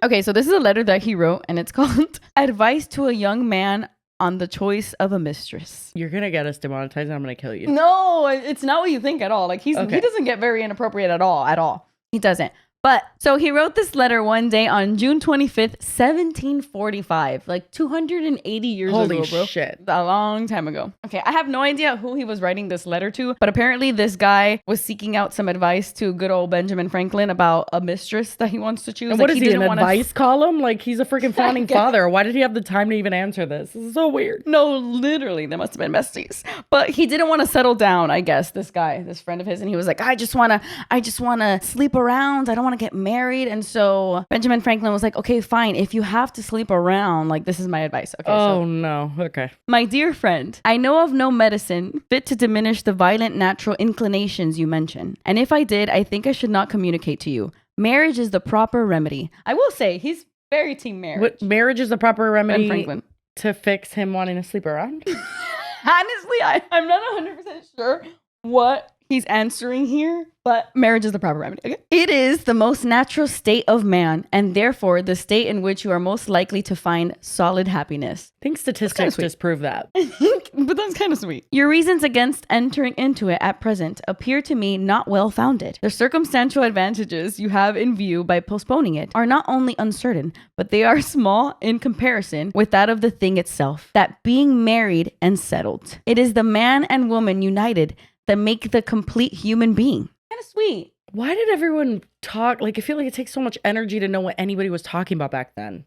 Okay, so this is a letter that he wrote, and it's called Advice to a Young Man on the Choice of a Mistress. You're gonna get us demonetized and I'm gonna kill you. No, it's not what you think at all. Like he doesn't get very inappropriate at all. He doesn't. But so he wrote this letter one day on June 25th, 1745, like 280 years ago, bro. Holy shit. A long time ago. Okay, I have no idea who he was writing this letter to, but apparently this guy was seeking out some advice to good old Benjamin Franklin about a mistress that he wants to choose. And what is he, an advice column? Like he's a freaking founding father. Why did he have the time to even answer this? This is so weird. No, literally, they must have been besties. But he didn't want to settle down, I guess, this guy, this friend of his, and he was like, I just want to sleep around. I don't want to get married. And so Benjamin Franklin was like, okay, fine. If you have to sleep around, like this is my advice. Okay. No. Okay. My dear friend, I know of no medicine fit to diminish the violent natural inclinations you mention. And if I did, I think I should not communicate to you. Marriage is the proper remedy. I will say he's very team marriage. What, marriage is the proper remedy Ben Franklin. To fix him wanting to sleep around? Honestly, I'm not 100% sure what he's answering here, but marriage is the proper remedy. Okay? It is the most natural state of man, and therefore the state in which you are most likely to find solid happiness. I think statistics disprove that. But that's kind of sweet. Your reasons against entering into it at present appear to me not well founded. The circumstantial advantages you have in view by postponing it are not only uncertain, but they are small in comparison with that of the thing itself, that being married and settled. It is the man and woman united that make the complete human being. Kind of sweet. Why did everyone talk? Like, I feel like it takes so much energy to know what anybody was talking about back then.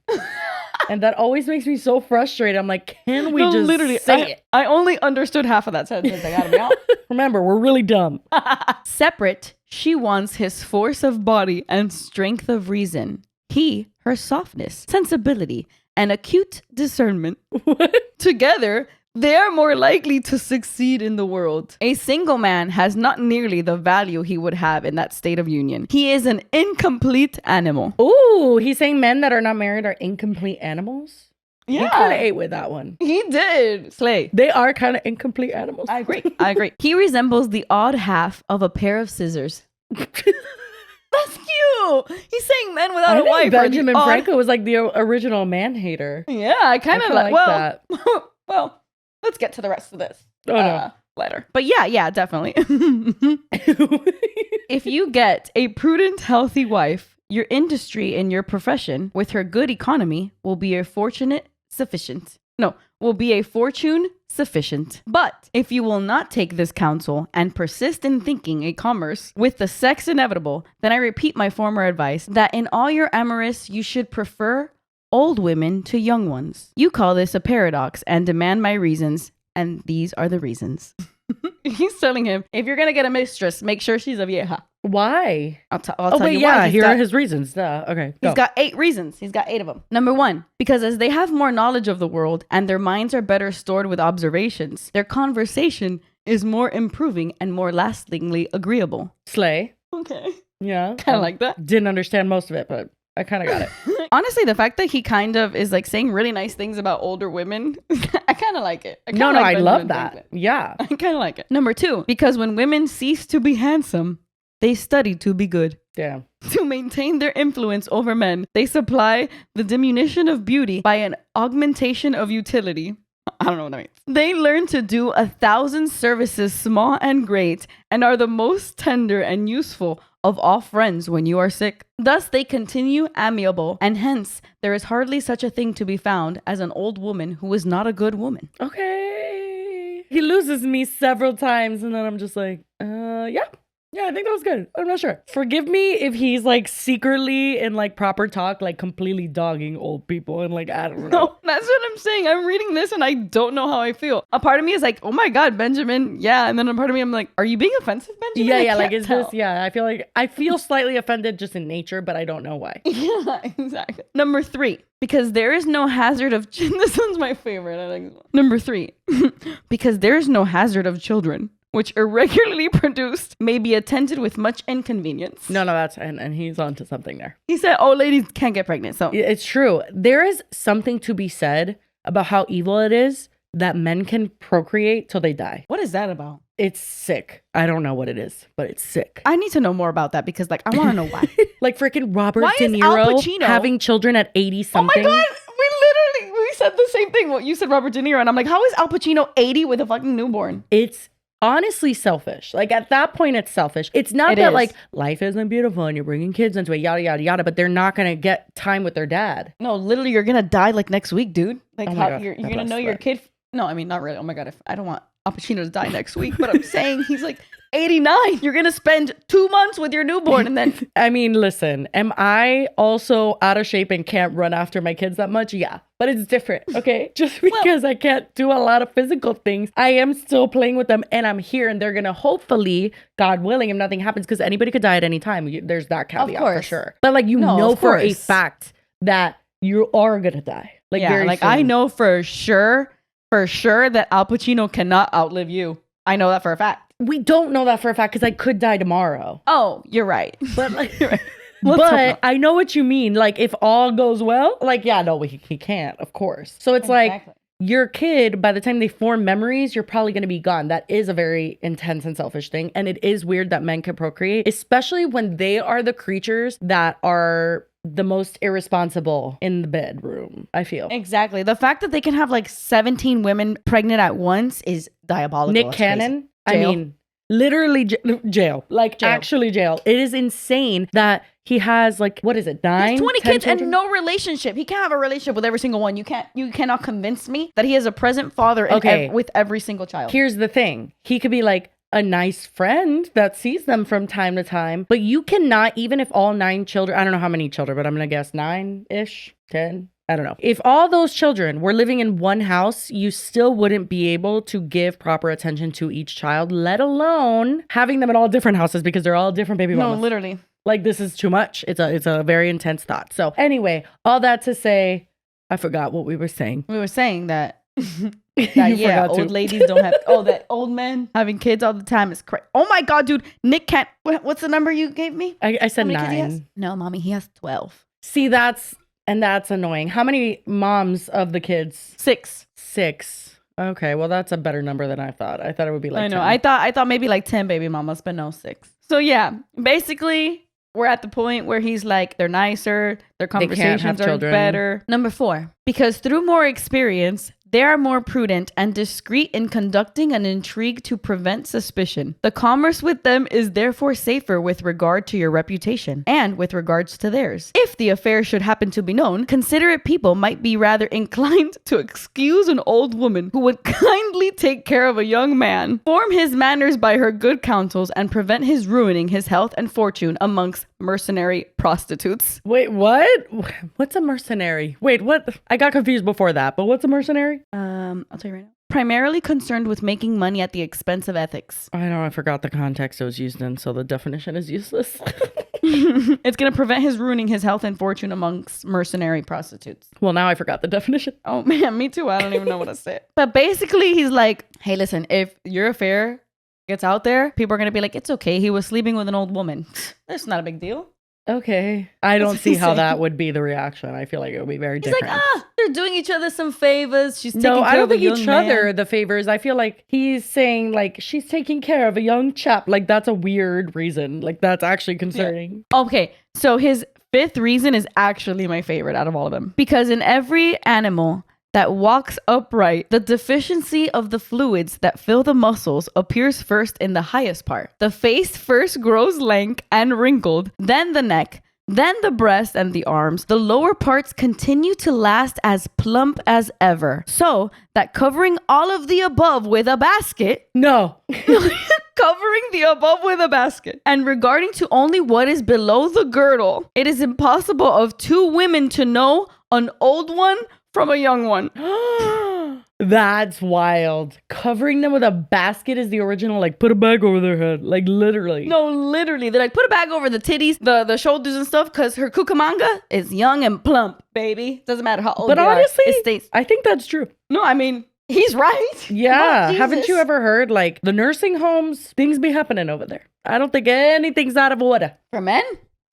And that always makes me so frustrated. I'm like, can we just literally say it? I only understood half of that sentence. I gotta be out. Remember, we're really dumb. Separate, she wants his force of body and strength of reason. He, her softness, sensibility, and acute discernment. What? Together, they are more likely to succeed in the world. A single man has not nearly the value he would have in that state of union. He is an incomplete animal. Ooh, he's saying men that are not married are incomplete animals? Yeah. He kind of ate with that one. He did. Slay. They are kind of incomplete animals. I agree. He resembles the odd half of a pair of scissors. That's cute. He's saying men without a wife. Benjamin Franco was like the original man hater. Yeah, I kind of like that. Well, let's get to the rest of this. No. Later. But yeah, definitely. If you get a prudent, healthy wife, your industry in your profession with her good economy will be a fortune sufficient. But if you will not take this counsel and persist in thinking a commerce with the sex inevitable, then I repeat my former advice that in all your amorous you should prefer old women to young ones. You call this a paradox and demand my reasons, and these are the reasons. He's telling him, if you're gonna get a mistress, make sure she's a vieja. Why? I'll tell you why. Here are his reasons. Okay, go. He's got 8 reasons. He's got 8 of them. Number 1, because as they have more knowledge of the world and their minds are better stored with observations, their conversation is more improving and more lastingly agreeable. Slay. Okay. Yeah. Kind of like that. Didn't understand most of it, but I kind of got it. Honestly, the fact that he kind of is like saying really nice things about older women, I kind of like it. I love that. Yeah. I kind of like it. Number 2, because when women cease to be handsome, they study to be good. Yeah. To maintain their influence over men, they supply the diminution of beauty by an augmentation of utility. I don't know what that means. They learn to do 1,000 services, small and great, and are the most tender and useful of all friends when you are sick. Thus they continue amiable, and hence there is hardly such a thing to be found as an old woman who is not a good woman. Okay. He loses me several times, and then I'm just like, yeah, I think that was good. I'm not sure. Forgive me if he's like secretly in like proper talk, like completely dogging old people and like, I don't know. No, that's what I'm saying. I'm reading this and I don't know how I feel. A part of me is like, oh my God, Benjamin. Yeah. And then a part of me, I'm like, are you being offensive, Benjamin? Yeah. Like, is this? Yeah. I feel slightly offended just in nature, but I don't know why. Yeah, exactly. Number 3, because there is no hazard of, this one's my favorite. I like this one. Number 3, because there is no hazard of children, which irregularly produced may be attended with much inconvenience. No, that's, and he's onto something there. He said, oh, ladies can't get pregnant. So it's true. There is something to be said about how evil it is that men can procreate till they die. What is that about? It's sick. I don't know what it is, but it's sick. I need to know more about that because, like, I want to know why. Like freaking Robert De Niro having children at 80 something. Oh my God. We said the same thing. What you said, Robert De Niro. And I'm like, how is Al Pacino 80 with a fucking newborn? It's honestly selfish. Like at that point, it's selfish. It's not that like life isn't beautiful and you're bringing kids into it, yada, yada, yada, but they're not going to get time with their dad. No, literally, you're going to die like next week, dude. Like you're going to know your kid. No, I mean, not really. Oh my God. I don't want Al Pacino to die next week, but I'm saying he's like 89. You're going to spend 2 months with your newborn and then. I mean, listen, am I also out of shape and can't run after my kids that much? Yeah, but it's different. Okay. Just because I can't do a lot of physical things, I am still playing with them and I'm here and they're going to hopefully, God willing, if nothing happens, because anybody could die at any time. There's that caveat for sure. But like, know for a fact that you are going to die. Like, yeah, like soon. I know for sure that Al Pacino cannot outlive you. I know that for a fact. We don't know that for a fact because I could die tomorrow. Oh, you're right. But like, you're right. But I know what you mean. Like if all goes well, like, yeah, no, he can't, of course. So it's like, your kid, by the time they form memories, you're probably going to be gone. That is a very intense and selfish thing. And it is weird that men can procreate, especially when they are the creatures that are the most irresponsible in the bedroom, I feel. Exactly. The fact that they can have like 17 women pregnant at once is diabolical. Nick That's Cannon, crazy. I mean, literally jail. Like Jail. actually jail. It is insane that he has like, what is it, 9? He has 20 10 kids children? and no relationship. He can't have a relationship with every single one. You cannot convince me that he is a present father with every single child. Here's the thing. He could be like a nice friend that sees them from time to time, but you cannot, even if all 9 children, I don't know how many children, but I'm going to guess 9-ish, 10. I don't know. If all those children were living in one house, you still wouldn't be able to give proper attention to each child, let alone having them in all different houses because they're all different baby mamas. No, literally. Like, this is too much. It's a very intense thought. So anyway, all that to say, I forgot what we were saying. We were saying that forgot old to. ladies don't have that old men having kids all the time is crazy. Oh my god, dude, Nick can't. What's the number you gave me? I said How many kids he has? 9. No, mommy, he has 12. See, that's annoying. How many moms of the kids? 6. 6. Okay, well, that's a better number than I thought. I thought it would be like I know. 10. I thought maybe like 10 baby mamas, but no, 6. So yeah, basically we're at the point where he's like, they're nicer, their conversations are children. better. Number 4, because through more experience, they are more prudent and discreet in conducting an intrigue to prevent suspicion. The commerce with them is therefore safer with regard to your reputation and with regards to theirs. If the affair should happen to be known, considerate people might be rather inclined to excuse an old woman who would kindly take care of a young man, form his manners by her good counsels, and prevent his ruining his health and fortune amongst mercenary prostitutes. Wait, what? What's a mercenary? Wait, what? I got confused before that, but what's a mercenary? I'll tell you right now. Primarily concerned with making money at the expense of ethics. I know, I forgot the context it was used in, so the definition is useless. It's going to prevent his ruining his health and fortune amongst mercenary prostitutes. Well, now I forgot the definition. Oh man, me too. I don't even know what to say. But basically, he's like, hey, listen, if your affair gets out there, people are going to be like, it's okay. He was sleeping with an old woman. That's not a big deal. Okay. I don't see how saying. that would be the reaction. I feel like it would be very He's different. like, they're doing each other some favors. She's taking No, care I don't of a think young each man. other the favors. I feel like he's saying like she's taking care of a young chap. Like that's a weird reason. Like that's actually concerning. Yeah. Okay, so his 5th reason is actually my favorite out of all of them. Because in every animal that walks upright, the deficiency of the fluids that fill the muscles appears first in the highest part. The face first grows lank and wrinkled, then the neck, then the breast and the arms. The lower parts continue to last as plump as ever. So that covering all of the above with a basket, No. covering the above with a basket, and regarding to only what is below the girdle, it is impossible of 2 women to know an old one from a young one. That's wild. Covering them with a basket is the original, like put a bag over their head. Like literally. No, literally. They're like, put a bag over the titties, the shoulders and stuff, because her cucamonga is young and plump, baby. Doesn't matter how old But they honestly, are. It stays. I think that's true. No, I mean, he's right. Yeah. Oh, Haven't Jesus. you ever heard like the nursing homes, things be happening over there? I don't think anything's out of order. For men?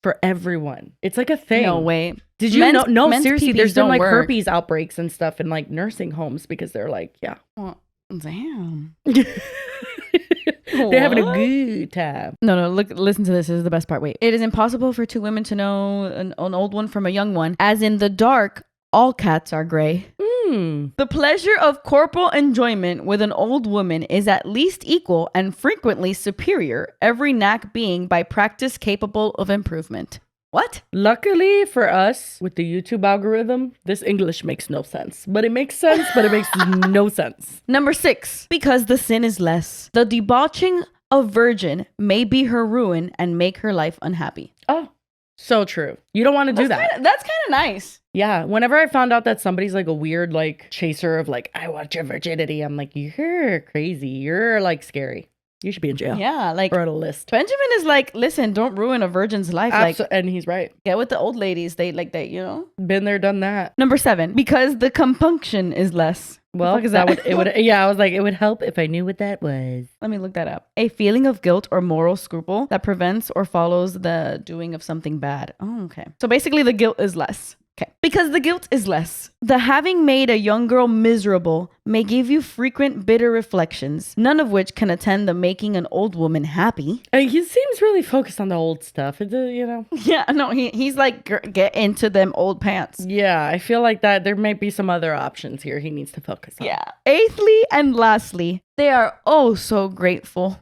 For everyone. It's like a thing. No way. Did you know? No, seriously, there's been don't like work. herpes outbreaks and stuff in like nursing homes because they're like, yeah. Well, damn. They're having a What? good time. No, listen to this. This is the best part. Wait. It is impossible for 2 women to know an old one from a young one. As in the dark, all cats are gray. The pleasure of corporal enjoyment with an old woman is at least equal and frequently superior, every knack being by practice capable of improvement. What? Luckily for us, with the YouTube algorithm, this English makes no sense. But it makes sense, but it makes no sense. Number 6, because the sin is less. The debauching of virgin may be her ruin and make her life unhappy. Oh, so true. You don't want to do that. That's kind of nice. Yeah. Whenever I found out that somebody's like a weird like chaser of like, I want your virginity, I'm like, you're crazy. You're like scary. You should be in jail. Yeah, like Or on a list. Benjamin is like, listen, don't ruin a virgin's life. Like, And he's right. get with the old ladies. They like that, you know? Been there, done that. Number 7, because the compunction is less. Well, The fuck is that that? would yeah, I was like, it would help if I knew what that was. Let me look that up. A feeling of guilt or moral scruple that prevents or follows the doing of something bad. Oh, okay. So basically the guilt is less. Okay. Because the guilt is less. The having made a young girl miserable may give you frequent bitter reflections, none of which can attend the making an old woman happy. He seems really focused on the old stuff. Yeah, no, he's like, get into them old pants. Yeah, I feel like that there might be some other options here he needs to focus on. Yeah. Eighthly and lastly, they are oh so grateful.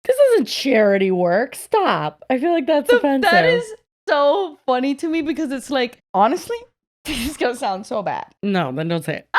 This isn't charity work. Stop. I feel like that's offensive. That is so funny to me because it's like, honestly, this is gonna sound so bad. No, then don't say it.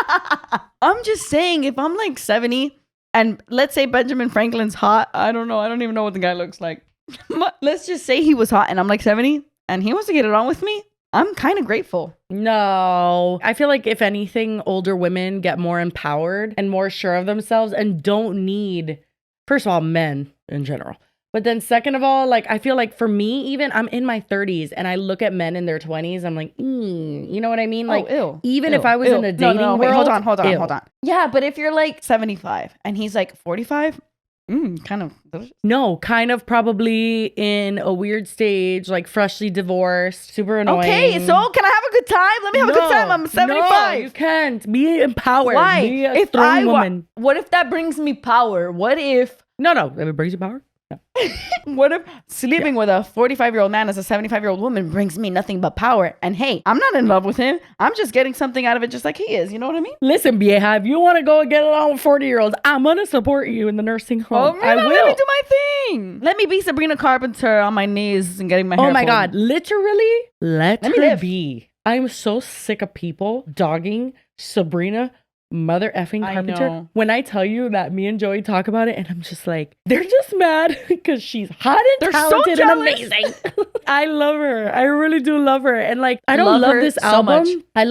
I'm just saying, if I'm like 70 and let's say Benjamin Franklin's hot, I don't know. I don't even know what the guy looks like. But let's just say he was hot and I'm like 70 and he wants to get it on with me. I'm kind of grateful. No. I feel like if anything, older women get more empowered and more sure of themselves and don't need, first of all, men in general. But then second of all, like, I feel like for me, even I'm in my 30s and I look at men in their 20s, I'm like, you know what I mean? Like, ew, even ew, if I was ew. in a dating no, world. wait, hold on, ew. hold on. Yeah, but if you're like 75 and he's like 45, kind of delicious. No, kind of probably in a weird stage, like freshly divorced, super annoying. Okay, so can I have a good time? Let me have a good time. I'm 75. No, you can't. Be empowered. Why? Be a strong woman. What if that brings me power? What if No, if it brings you power. No. What if sleeping with a 45-year-old man as a 75-year-old woman brings me nothing but power? And hey, I'm not in love with him. I'm just getting something out of it just like he is. You know what I mean? Listen, vieja, if you want to go and get along with 40-year-olds, I'm going to support you in the nursing home. I will. Let me do my thing. Let me be Sabrina Carpenter on my knees and getting my hair Oh my pulled. God. Literally, let me her live. be. I'm so sick of people dogging Sabrina mother effing I Carpenter. know. When I tell you that me and Joey talk about it and I'm just like, they're just mad because she's hot and They're so talented and jealous. amazing. I love her. I really do love her. And like, I don't Love love her this so album. much. I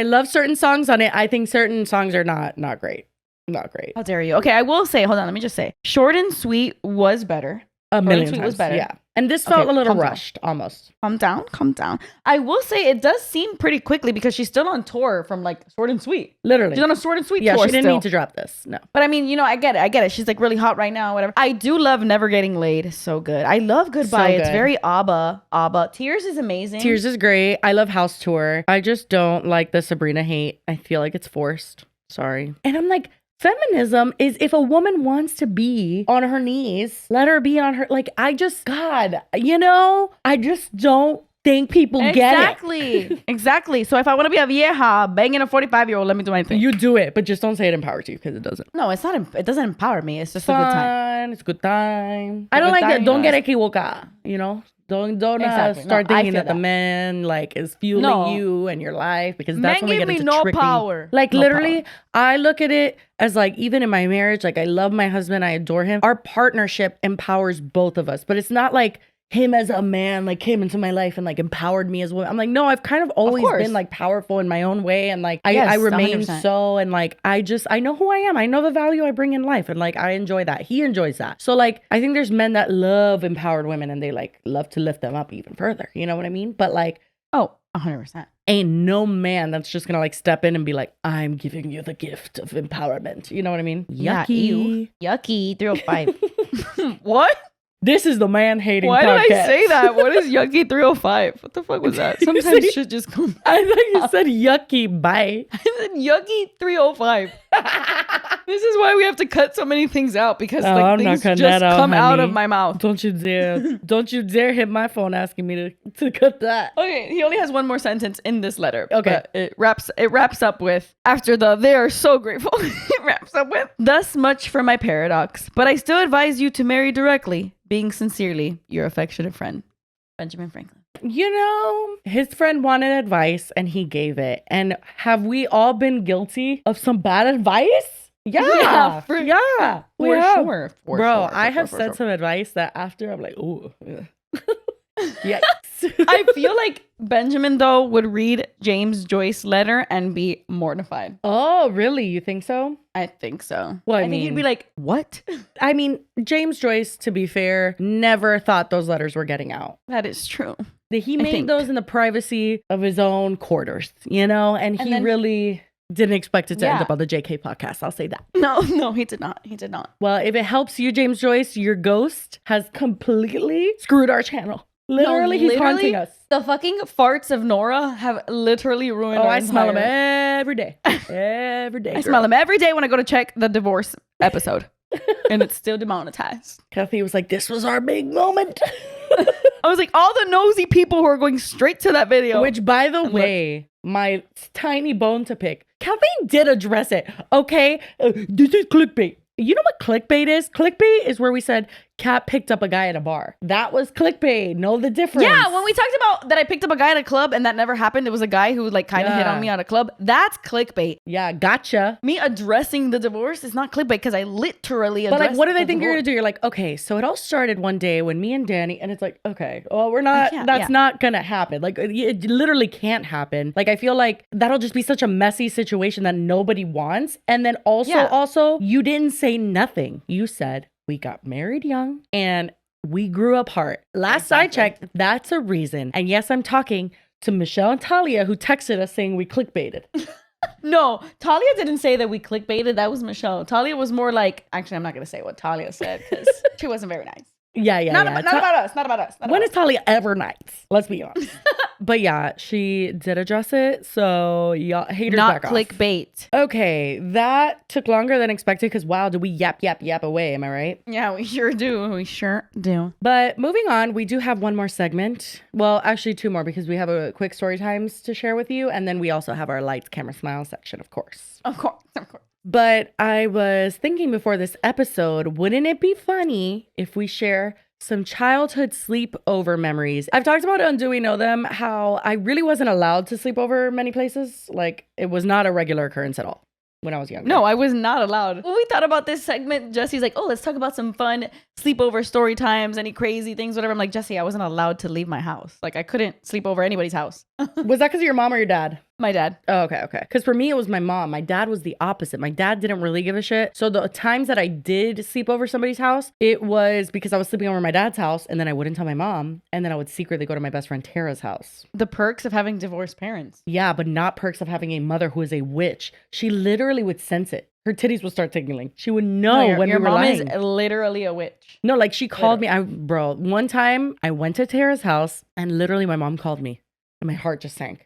love certain songs on it. I think certain songs are not great. Not great. How dare you? Okay, I will say, hold on, let me just say, Short and Sweet was better. A million Sweet times. was better. Yeah. And this felt Okay, a little calm down. rushed almost. Calm down. I will say it does seem pretty quickly because she's still on tour from like Short and Sweet. Literally. She's on a Short and Sweet Yeah, tour she didn't still. need to drop this. No. But I mean, I get it. She's like really hot right now, whatever. I do love Never Getting Laid. So good. I love Goodbye. So It's good. very ABBA. Tears is amazing. Tears is great. I love House Tour. I just don't like the Sabrina hate. I feel like it's forced. Sorry. And I'm like, feminism is if a woman wants to be on her knees, let her be on her. Like, I just don't think people get it. Exactly. So if I want to be a vieja banging a 45-year-old, let me do my thing. You do it, but just don't say it empowers you because it doesn't. No, it's not. It doesn't empower me. It's just a good time. Fine. It's a good time. I don't good like that. time, Don't you know. get equivocada. Don't Exactly. No, start I thinking feel that the that. man like is fueling No. you and your life because that's Men when we give get me into no tricky. power. Like No literally, power. I look at it as like even in my marriage, like I love my husband, I adore him. Our partnership empowers both of us, but it's not like him as a man like came into my life and like empowered me as well. I'm like, no, I've kind of always course. been like powerful in my own way, and like Yes, I remain 100%. so, and like I know who I am. I know the value I bring in life, and like I enjoy that. He enjoys that. So like I think there's men that love empowered women and they like love to lift them up even further. You know what I mean? But like, Oh, 100%. ain't no man that's just gonna like step in and be like, I'm giving you the gift of empowerment. You know what I mean? Yeah, Yucky. ew. Yucky. 305. What? This is the man hating Why podcast. did I say that? What is Yucky 305? What the fuck was that? You Sometimes said- shit just comes. I thought you said yucky. Bye. I said Yucky 305. This is why we have to cut so many things out because Oh, like I'm not things cutting just that out, come out honey. of my mouth. Don't you dare. Don't you dare hit my phone asking me to cut that. Okay, he only has one more sentence in this letter. Okay. but it wraps up with after the they are so grateful. It wraps up with thus much for my paradox, but I still advise you to marry directly, being sincerely your affectionate friend, Benjamin Franklin. You know, his friend wanted advice and he gave it. And have we all been guilty of some bad advice? Yeah. For we sure. have. For Bro, sure, I have for said sure. some advice that after I'm like, ooh. Yikes. I feel like Benjamin though would read James Joyce's letter and be mortified. Oh, really? You think so? I think so. Well, I think he'd mean- be like, "What?" I mean, James Joyce, to be fair, never thought those letters were getting out. That is true. He I made think. those in the privacy of his own quarters, you know? And he then- really didn't expect it to end Yeah. up on the JK podcast. I'll say that. No, he did not. He did not. Well, if it helps you, James Joyce, your ghost has completely screwed our channel. Literally, he's haunting us. The fucking farts of Nora have literally ruined our I smell him entire- every day. Every day. I smell him every day when I go to check the divorce episode. And it's still demonetized. Kathy was like, this was our big moment. I was like, all the nosy people who are going straight to that video. Which, by the way, my tiny bone to pick, Kathy did address it. Okay, this is clickbait. You know what clickbait is? Clickbait is where we said Kat picked up a guy at a bar. That was clickbait. Know the difference. Yeah, when we talked about that I picked up a guy at a club and that never happened. It was a guy who like kind of hit on me at a club. That's clickbait. Yeah, gotcha. Me addressing the divorce is not clickbait because I literally addressed But like, what do they think divorce. you're gonna do? You're like, okay, so it all started one day when me and Danny, and it's like, okay, well, we're not, that's not gonna happen. Like, it literally can't happen. Like, I feel like that'll just be such a messy situation that nobody wants. And then also, you didn't say nothing. You said, we got married young and we grew apart. Last I checked, that's a reason. And yes, I'm talking to Michelle and Talia, who texted us saying we clickbaited. No, Talia didn't say that we clickbaited. That was Michelle. Talia was more like, actually, I'm not going to say what Talia said because she wasn't very nice. Yeah. Not about us. When is Talia ever nice? Let's be honest. But yeah, she did address it. So y'all haters not back off. clickbait. Okay, that took longer than expected because wow, did we yap away? Am I right? Yeah, we sure do. We sure do. But moving on, we do have one more segment. Well, actually two more because we have a quick story times to share with you. And then we also have our lights, camera, smile section, of course. Of course. But I was thinking before this episode, wouldn't it be funny if we share some childhood sleepover memories? I've talked about it on Do We Know Them, how I really wasn't allowed to sleep over many places. Like, it was not a regular occurrence at all when I was younger. No, I was not allowed. When we thought about this segment, Jesse's like, oh, let's talk about some fun sleepover story times, any crazy things, whatever. I'm like, Jesse, I wasn't allowed to leave my house. Like, I couldn't sleep over anybody's house. Was that because of your mom or your dad? My dad. Oh, okay. Because for me, it was my mom. My dad was the opposite. My dad didn't really give a shit. So the times that I did sleep over somebody's house, it was because I was sleeping over my dad's house and then I wouldn't tell my mom. And then I would secretly go to my best friend Tara's house. The perks of having divorced parents. Yeah, but not perks of having a mother who is a witch. She literally would sense it. Her titties would start tingling. She would know when your we were mom lying. is literally a witch. No, like she called me. Bro, one time I went to Tara's house and literally my mom called me and my heart just sank.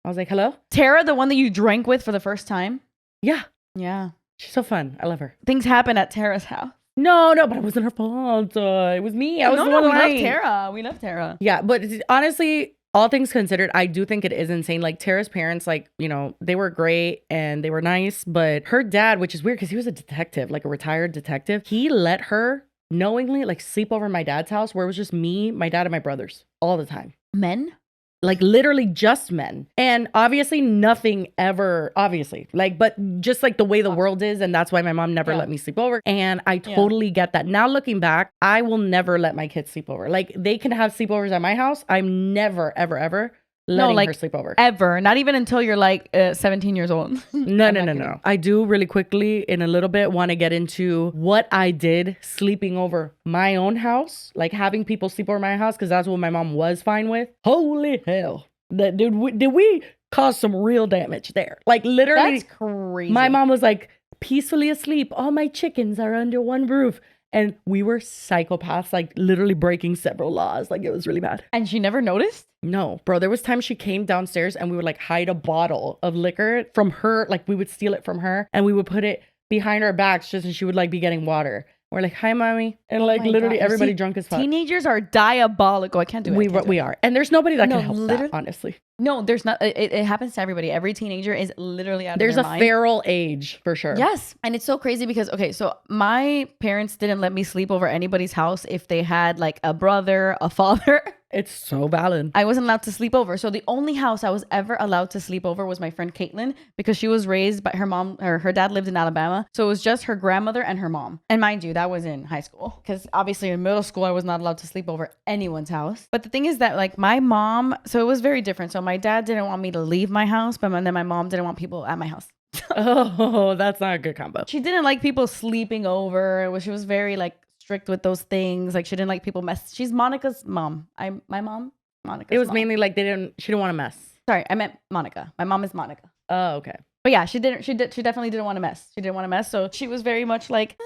I was like, hello? Tara, the one that you drank with for the first time? Yeah. Yeah. She's so fun. I love her. Things happen at Tara's house. No, but it wasn't her fault. It was me. I was the one we lying. We love Tara. Yeah, but honestly, all things considered, I do think it is insane. Like Tara's parents, like, you know, they were great and they were nice, but her dad, which is weird because he was a detective, like a retired detective, he let her knowingly like sleep over my dad's house where it was just me, my dad, and my brothers all the time. Men? Like literally just men. And obviously nothing ever, obviously. Like, but just like the way the world is. And that's why my mom never let me sleep over. And I totally get that. Now looking back, I will never let my kids sleep over. Like they can have sleepovers at my house. I'm never, ever letting her sleep over. Ever. Not even until you're like 17 years old. No. I do really quickly in a little bit want to get into what I did sleeping over my own house, like having people sleep over my house, because that's what my mom was fine with. Holy hell. Did we cause some real damage there? Like literally. That's crazy. My mom was like peacefully asleep. All my chickens are under one roof. And we were psychopaths, like literally breaking several laws. Like it was really bad. And she never noticed? No, bro. There was times she came downstairs and we would like hide a bottle of liquor from her. Like we would steal it from her and we would put it behind our backs just as she would like be getting water. We're like, hi, mommy. And like literally everybody drunk as fuck. Teenagers are diabolical. I can't do it. We are. And there's nobody that can help that, honestly. No, there's not. It happens to everybody. Every teenager is literally out of their mind. There's a feral age for sure. Yes. And it's so crazy because, okay, so my parents didn't let me sleep over anybody's house if they had like a brother, a father. It's so valid. I wasn't allowed to sleep over. So the only house I was ever allowed to sleep over was my friend Caitlin, because she was raised by her mom, or her dad lived in Alabama. So it was just her grandmother and her mom. And mind you, that was in high school, because obviously in middle school, I was not allowed to sleep over anyone's house. But the thing is that like my mom, so it was very different. So my dad didn't want me to leave my house, but then my mom didn't want people at my house. Oh, that's not a good combo. She didn't like people sleeping over. She was very like strict with those things. Like she didn't like people mess. She's Monica's mom. My mom, Monica's It was mom. mainly like she didn't want to mess. Sorry, I meant Monica. My mom is Monica. Oh, okay. But yeah, she definitely didn't want to mess. She didn't want to mess. So she was very much like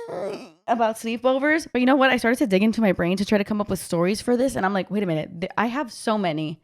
about sleepovers. But you know what? I started to dig into my brain to try to come up with stories for this. And I'm like, wait a minute. I have so many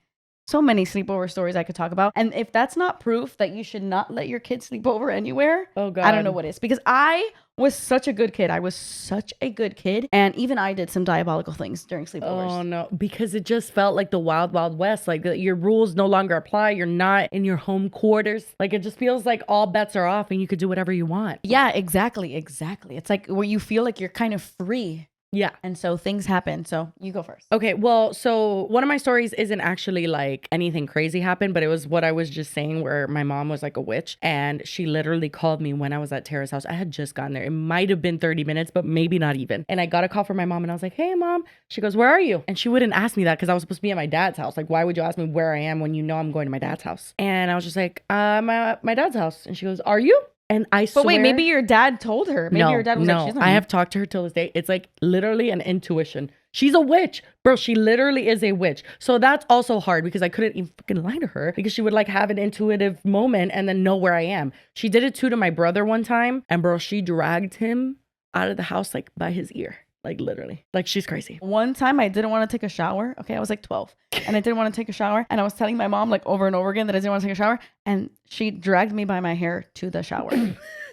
sleepover stories I could talk about. And if that's not proof that you should not let your kids sleep over anywhere, Oh God. I don't know what is. Because I was such a good kid. And even I did some diabolical things during sleepovers. Oh no, because it just felt like the wild, wild west. Like your rules no longer apply. You're not in your home quarters. Like it just feels like all bets are off and you could do whatever you want. Yeah, exactly. It's like where you feel like you're kind of free. Yeah. And so things happen. So you go first. Okay, well, so one of my stories isn't actually like anything crazy happened, but it was what I was just saying where my mom was like a witch and she literally called me when I was at Tara's house. I had just gotten there. It might have been 30 minutes, but maybe not even. And I got a call from my mom and I was like, hey, mom. She goes, where are you? And she wouldn't ask me that because I was supposed to be at my dad's house. Like, why would you ask me where I am when you know I'm going to my dad's house? And I was just like, I'm at my dad's house. And she goes, are you? And I swear. But wait, maybe your dad told her. Maybe your dad was like, she's not I have talked to her till this day. It's like literally an intuition. She's a witch. Bro, she literally is a witch. So that's also hard because I couldn't even fucking lie to her because she would like have an intuitive moment and then know where I am. She did it too to my brother one time. And bro, she dragged him out of the house like by his ear. Like literally. Like she's crazy. One time I didn't want to take a shower. Okay, I was like 12 and I didn't want to take a shower. And I was telling my mom like over and over again that I didn't want to take a shower. And she dragged me by my hair to the shower.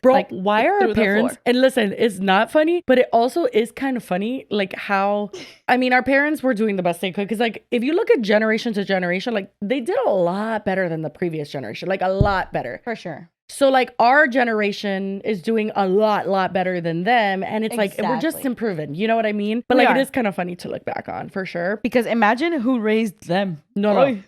Bro, like, why are our parents, and listen, it's not funny, but it also is kind of funny, like how, I mean, our parents were doing the best they could. Cause like, if you look at generation to generation, like they did a lot better than the previous generation, like a lot better. For sure. So like our generation is doing a lot better than them. And it's like, we're just improving. You know what I mean? But like, it is kind of funny to look back on for sure. Because imagine who raised them. No.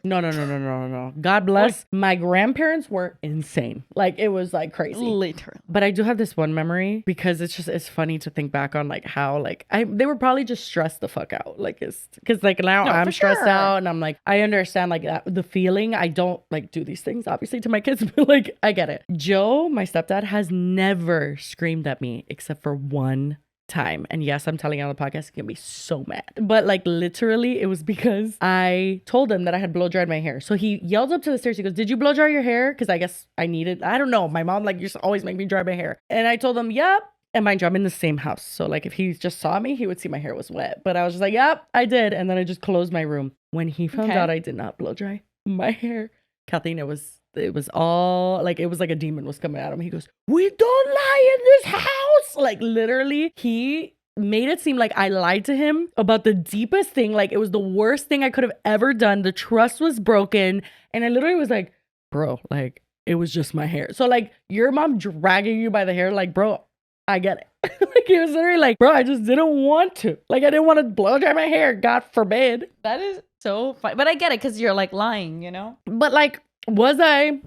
God bless. My grandparents were insane. Like it was like crazy. Literally. But I do have this one memory because it's funny to think back on like how like they were probably just stressed the fuck out. Like it's because like now I'm stressed out and I'm like, I understand like that, the feeling. I don't like do these things obviously to my kids, but like I get it. Joe, my stepdad, has never screamed at me except for one time. And yes, I'm telling you on the podcast, he's gonna be so mad. But like literally, it was because I told him that I had blow dried my hair. So he yelled up to the stairs. He goes, did you blow dry your hair? Because I guess I needed, I don't know. My mom like used to always make me dry my hair. And I told him, yep. And mind you, I'm in the same house. So like if he just saw me, he would see my hair was wet. But I was just like, yep, I did. And then I just closed my room. When he found out I did not blow dry my hair, Kathleen, it was all like, it was like a demon was coming at him. He goes, we don't lie in this house. Like literally, he made it seem like I lied to him about the deepest thing. Like it was the worst thing I could have ever done. The trust was broken. And I literally was like, bro, like it was just my hair. So like your mom dragging you by the hair, like, bro, I get it. Like he was literally like, bro, I just didn't want to. Like I didn't want to blow dry my hair. God forbid. That is so funny. But I get it because you're like lying, you know? But like, was I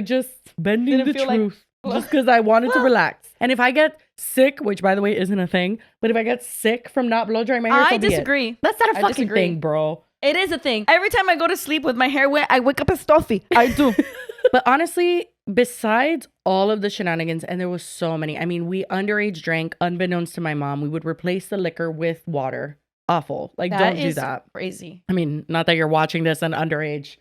just bending the truth just because I wanted to relax? And if I get sick, which by the way isn't a thing, but if I get sick from not blow drying my hair, I disagree. That's not a fucking thing, bro. It is a thing. Every time I go to sleep with my hair wet, I wake up as stuffy. I do. But honestly, besides all of the shenanigans, and there was so many. I mean, we underage drank, unbeknownst to my mom. We would replace the liquor with water. Awful. Like, don't do that. Crazy. I mean, not that you're watching this and underage.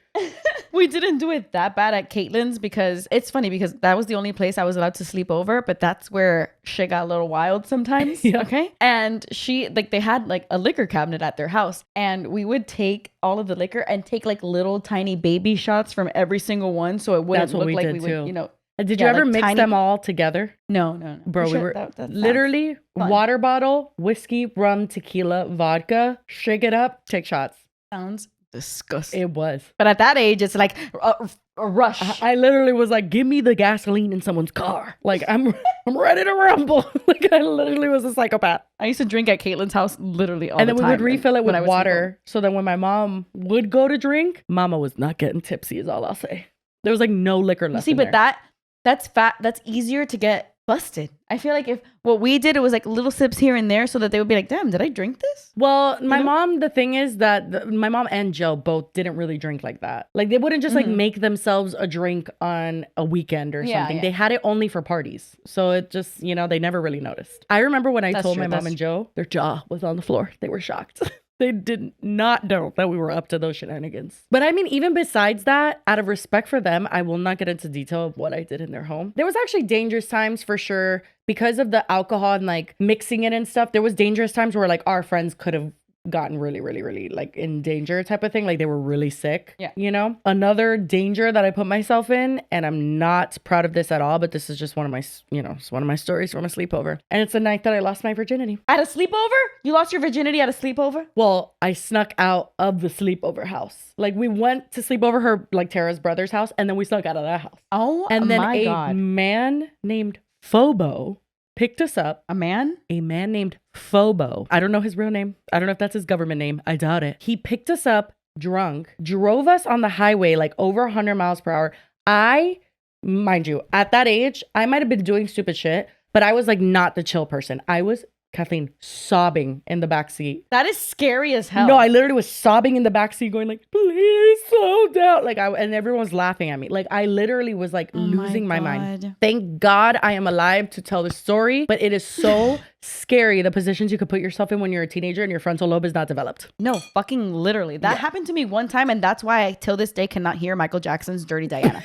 We didn't do it that bad at Caitlin's because it's funny because that was the only place I was allowed to sleep over, but that's where shit got a little wild sometimes. Yeah. Okay. And they had like a liquor cabinet at their house and we would take all of the liquor and take like little tiny baby shots from every single one. So it wouldn't look like we would, you know. Did you ever mix them all together? No. Bro, we were literally water bottle, whiskey, rum, tequila, vodka, shake it up, take shots. Sounds disgusting. It was. But at that age, it's like a rush. I literally was like, give me the gasoline in someone's car. Like, I'm ready to rumble. Like, I literally was a psychopath. I used to drink at Caitlin's house literally all the time. And then we would refill it with water. So then when my mom would go to drink, mama was not getting tipsy is all I'll say. There was like no liquor left in there. But that's fat. That's easier to get busted. I feel like if what we did, it was like little sips here and there so that they would be like, damn, did I drink this? Well, my mom, the thing is that my mom and Joe both didn't really drink like that. Like they wouldn't just like make themselves a drink on a weekend or something. Yeah. They had it only for parties. So it just, they never really noticed. I remember when I told my mom and Joe, their jaw was on the floor. They were shocked. They did not know that we were up to those shenanigans. But I mean, even besides that, out of respect for them, I will not get into detail of what I did in their home. There was actually dangerous times for sure because of the alcohol and like mixing it and stuff. There was dangerous times where like our friends could have gotten really like in danger type of thing. Like they were really sick. Yeah. You know, another danger that I put myself in, and I'm not proud of this at all, but this is just one of my, you know, it's one of my stories from a sleepover. And it's the night that I lost my virginity. At a sleepover? You lost your virginity at a sleepover? Well, I snuck out of the sleepover house. Like we went to sleep over her, like Tara's brother's house, and then we snuck out of that house. Oh, and then my a God. man named Phobo picked us up. A man? A man named Phobo. I don't know his real name. I don't know if that's his government name. I doubt it. He picked us up drunk, drove us on the highway like over 100 miles per hour. Mind you, at that age, I might have been doing stupid shit, but I was like not the chill person. I was, Kathleen, sobbing in the backseat. That is scary as hell. No, I literally was sobbing in the backseat going like, please slow down. Like and everyone was laughing at me. Like I literally was like losing my mind. Thank God I am alive to tell this story, but it is so scary the positions you could put yourself in when you're a teenager and your frontal lobe is not developed. No, fucking literally. That happened to me one time, and that's why I till this day cannot hear Michael Jackson's Dirty Diana.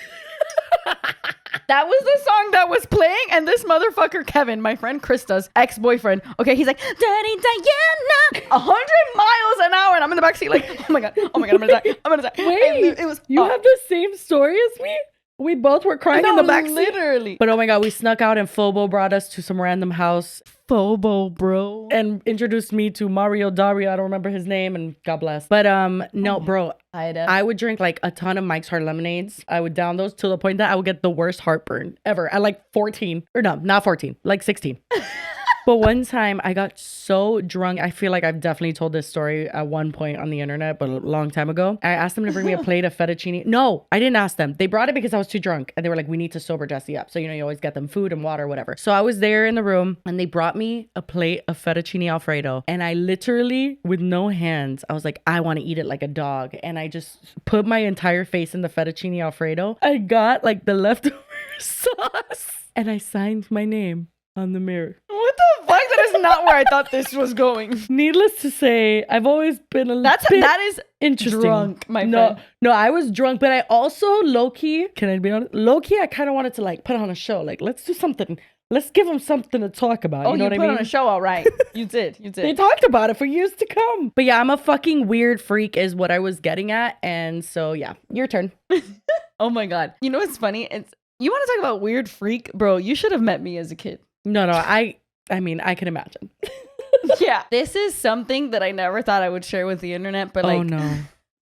That was the song that was playing, and this motherfucker Kevin, my friend Krista's ex-boyfriend, okay, he's like, Dirty Diana, 100 miles an hour, and I'm in the backseat like, oh my god, I'm gonna die, I'm gonna die. Wait, it was you have the same story as me? We both were crying in the backseat. Literally. But oh my god, we snuck out and Phobo brought us to some random house. Phobo, bro. And introduced me to Mario Dario. I don't remember his name, and God bless. But no, bro. I would drink like a ton of Mike's Hard Lemonades. I would down those to the point that I would get the worst heartburn ever at like 14. Or no, not 14, like 16. But one time I got so drunk. I feel like I've definitely told this story at one point on the internet, but a long time ago. I asked them to bring me a plate of fettuccine. No, I didn't ask them. They brought it because I was too drunk. And they were like, we need to sober Jessie up. So, you know, you always get them food and water, whatever. So I was there in the room and they brought me a plate of fettuccine Alfredo. And I literally, with no hands, I was like, I want to eat it like a dog. And I just put my entire face in the fettuccine Alfredo. I got like the leftover sauce and I signed my name on the mirror. What the fuck? That is not where I thought this was going. Needless to say, I've always been a that is interesting. Drunk, my friend. No, I was drunk, but I also low-key, can I be honest? Low-key, I kind of wanted to like put on a show. Like, let's do something. Let's give them something to talk about. Oh, you know what I mean? You put on a show, all right. You did. They talked about it for years to come. But yeah, I'm a fucking weird freak is what I was getting at. And so yeah, your turn. Oh my God. You know what's funny? You want to talk about weird freak? Bro, you should have met me as a kid. No, I mean, I can imagine. Yeah. This is something that I never thought I would share with the internet, but like...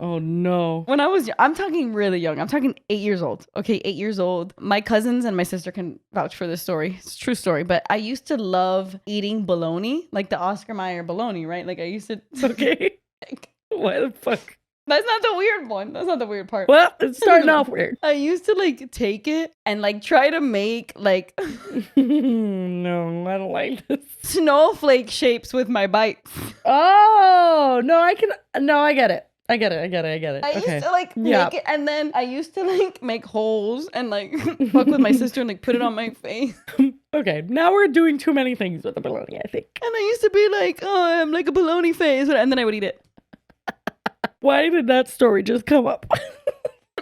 Oh no. When I was young, I'm talking really young. I'm talking 8 years old. Okay, 8 years old. My cousins and my sister can vouch for this story. It's a true story. But I used to love eating bologna, like the Oscar Mayer bologna, right? Like I used to... Okay. Why the fuck? That's not the weird one. That's not the weird part. Well, it's starting off weird. I used to like take it and like try to make like no, I don't like this. Snowflake shapes with my bites. Oh, no, I get it. I get it. I used to like make it, and then I used to like make holes and like fuck with my sister and like put it on my face. Okay, now we're doing too many things with the bologna, I think. And I used to be like, oh, I'm like a bologna face, and then I would eat it. Why did that story just come up?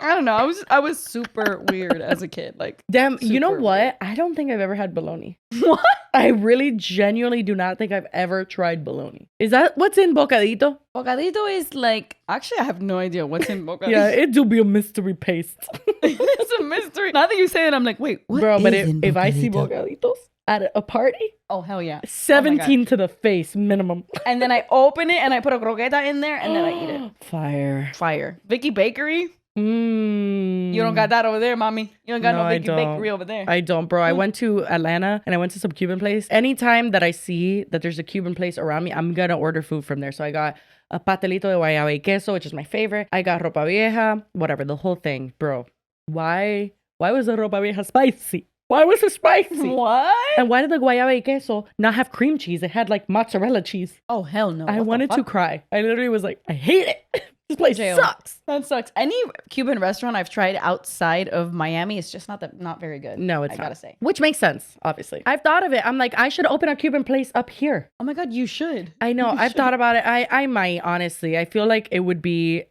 I don't know. I was super weird as a kid. Like, damn, you know what? Weird. I don't think I've ever had bologna. What? I really genuinely do not think I've ever tried bologna. Is that what's in bocadito? Bocadito is like, actually, I have no idea what's in bocadito. Yeah, it do be a mystery paste. It's a mystery. Now that you say it, I'm like, wait, what? Bro, but if I see bocaditos at a party, oh hell yeah, 17 to the face minimum. And then I open it and I put a croqueta in there and then I eat it. Fire. Vicky Bakery. You don't got that over there, mommy. You don't got no Vicky Bakery over there. I don't, bro. I went to Atlanta and I went to some Cuban place. Anytime that I see that there's a Cuban place around me, I'm gonna order food from there. So I got a pastelito de guayaba y queso, which is my favorite. I got ropa vieja, whatever, the whole thing, bro. Why was the ropa vieja spicy? Why was it spicy? What? And why did the guayaba y queso not have cream cheese? It had like mozzarella cheese. Oh hell no! I wanted to cry. I literally was like, I hate it. This place Jail. sucks. That sucks. Any Cuban restaurant I've tried outside of Miami is just not very good. No, it's I not. gotta say. Which makes sense, obviously. I've thought of it. I'm like, I should open a Cuban place up here. Oh my God, you should. I know. I've thought about it. I might, honestly. I feel like it would be,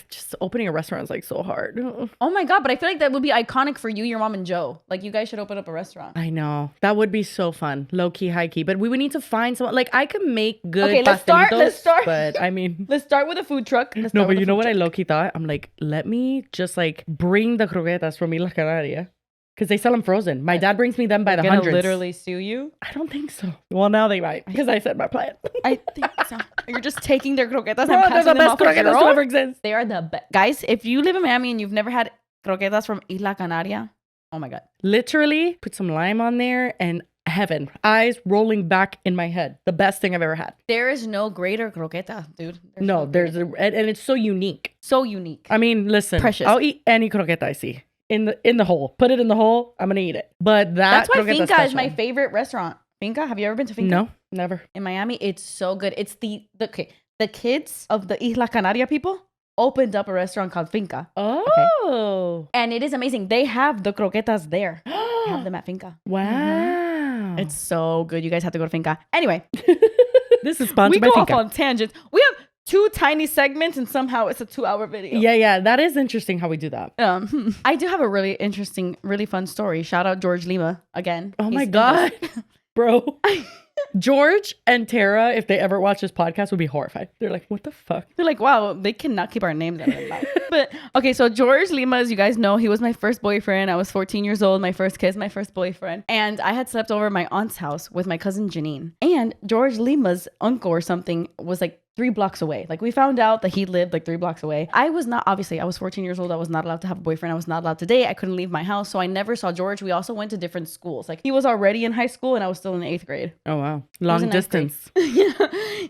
just opening a restaurant is like so hard. Oh my God, but I feel like that would be iconic for you, your mom, and Joe. Like, you guys should open up a restaurant. I know. That would be so fun. Low key, high key. But we would need to find someone. Like, I could make good Okay, let's start. But I mean. Let's start with a food truck. No, but you know what I low key thought? I'm like, let me just like bring the croquetas from Isla Canaria. Because they sell them frozen. My dad brings me them by the hundreds. Literally sue you? I don't think so. Well, now they might. Because I said my plan. I think so. You're just taking their croquetas Bro, and they're passing the them best off as your croquetas to own? ever exist. They are the best. Guys, if you live in Miami and you've never had croquetas from Isla Canaria, oh my God. Literally, put some lime on there and heaven. Eyes rolling back in my head. The best thing I've ever had. There is no greater croqueta, dude. There's and it's so unique. So unique. I mean, listen. Precious. I'll eat any croqueta I see. In the hole. Put it in the hole. I'm gonna eat it. But that's why croqueta's Finca is special. my favorite restaurant. Finca, have you ever been to Finca? No, never. In Miami, it's so good. It's the kids of the Isla Canaria people opened up a restaurant called Finca. Oh. And it is amazing. They have the croquetas there. They have them at Finca. Wow. It's so good. You guys have to go to Finca. Anyway. This is sponsored by We go Finca. off on tangents. We have 2 tiny segments and somehow it's a 2-hour video. Yeah. That is interesting how we do that. I do have a really interesting, really fun story. Shout out George Lima again. Oh my God. Bro. George and Tara, if they ever watch this podcast, would be horrified. They're like, what the fuck? They're like, wow, they cannot keep our names out of their mouth. But okay, so George Lima, as you guys know, he was my first boyfriend. I was 14 years old, my first kiss, my first boyfriend. And I had slept over at my aunt's house with my cousin Janine. And George Lima's uncle or something was like 3 blocks away. Like, we found out that he lived like 3 blocks away. I was 14 years old. I was not allowed to have a boyfriend. I was not allowed to date. I couldn't leave my house. So I never saw George. We also went to different schools. Like, he was already in high school and I was still in 8th grade. Oh, wow. Long distance. Yeah.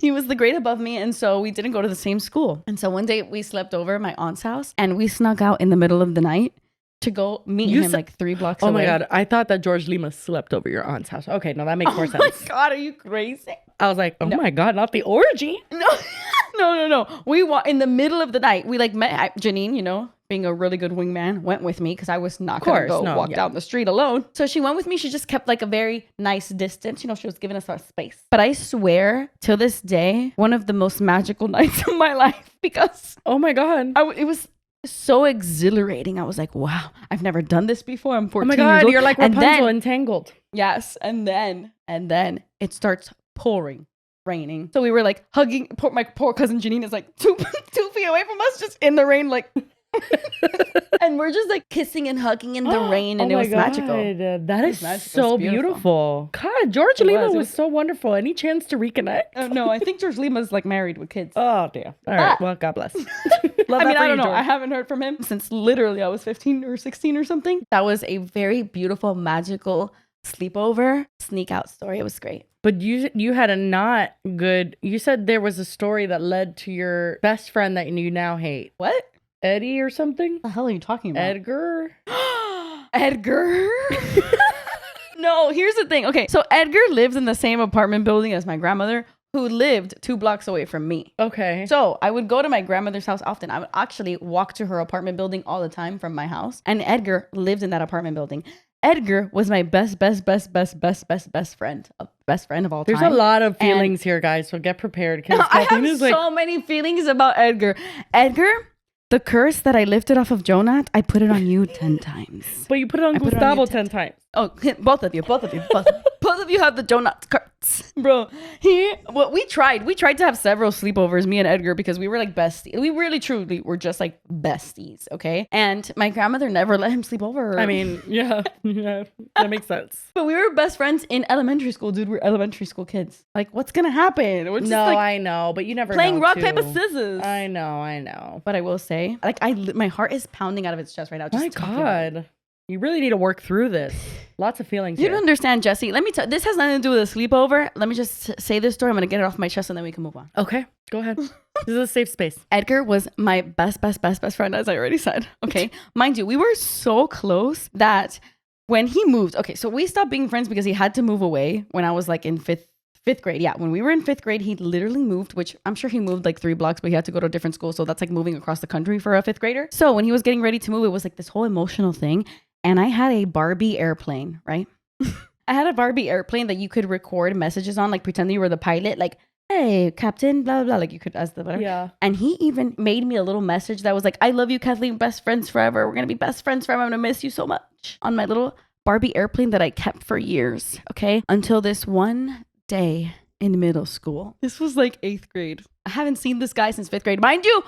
He was the grade above me. And so we didn't go to the same school. And so one day we slept over at my aunt's house and we snuck out in the middle of the night to go meet him like 3 blocks away. Oh my God. I thought that George Lima slept over your aunt's house. Okay, no, that makes more sense. Oh my God, are you crazy? I was like, my God, not the orgy. No. We in the middle of the night. We like met Janine, you know, being a really good wingman, went with me because I was not going to walk down the street alone. So she went with me. She just kept like a very nice distance. You know, she was giving us our space. But I swear to this day, one of the most magical nights of my life because oh my God, it was so exhilarating. I was like, wow, I've never done this before. I'm 14 years old. Oh my God, you're like Rapunzel entangled. Yes. And then it starts pouring. Raining. So we were like hugging. My poor cousin Janine is like 2 feet away from us, just in the rain, like. And we're just like kissing and hugging in the rain, and it was magical. That is so beautiful. God, George Lima was so wonderful. Any chance to reconnect? No, I think George Lima's like married with kids. Oh damn. All right. Well, God bless. I mean, I don't know. I haven't heard from him since literally I was 15 or 16 or something. That was a very beautiful, magical sleepover sneak out story. It was great. But you had a not good. You said there was a story that led to your best friend that you now hate. What? Eddie or something? What the hell are you talking about? Edgar? Edgar? No, here's the thing. Okay, so Edgar lived in the same apartment building as my grandmother, who lived 2 blocks away from me. Okay. So I would go to my grandmother's house often. I would actually walk to her apartment building all the time from my house. And Edgar lived in that apartment building. Edgar was my best friend. Best friend of all time. There's a lot of feelings here, guys. So get prepared. I have so many feelings about Edgar. Edgar, the curse that I lifted off of Jonah, I put it on you 10 times. But you put it on Gustavo 10 times. Oh, both of you have the Jonah curse. Bro, we tried to have several sleepovers, me and Edgar, because we were like besties. We really truly were just like besties, okay? And my grandmother never let him sleep over. I mean, yeah, that makes sense. But we were best friends in elementary school, dude. We're elementary school kids. Like, what's gonna happen? We're just I know, but you never playing know rock, too. paper, scissors. I know. But I will say, like, my heart is pounding out of its chest right now. Just my God. You really need to work through this. Lots of feelings You don't understand, Jesse. Let me tell this has nothing to do with a sleepover. Let me just say this story. I'm going to get it off my chest and then we can move on. Okay, go ahead. This is a safe space. Edgar was my best friend, as I already said. Okay. Mind you, we were so close that when he moved, okay, so we stopped being friends because he had to move away when I was like in fifth fifth grade. Yeah. When we were in fifth grade, he literally moved, which I'm sure he moved like 3 blocks, but he had to go to a different school. So that's like moving across the country for a fifth grader. So when he was getting ready to move, it was like this whole emotional thing. And I had a Barbie airplane, right? I had a Barbie airplane that you could record messages on, like pretend you were the pilot, like, hey, Captain, blah, blah, blah. Like you could ask the whatever. Yeah. And he even made me a little message that was like, I love you, Kathleen, best friends forever. We're going to be best friends forever. I'm going to miss you so much. On my little Barbie airplane that I kept for years. Okay. Until this one day in middle school. This was like 8th grade. I haven't seen this guy since 5th grade. Mind you,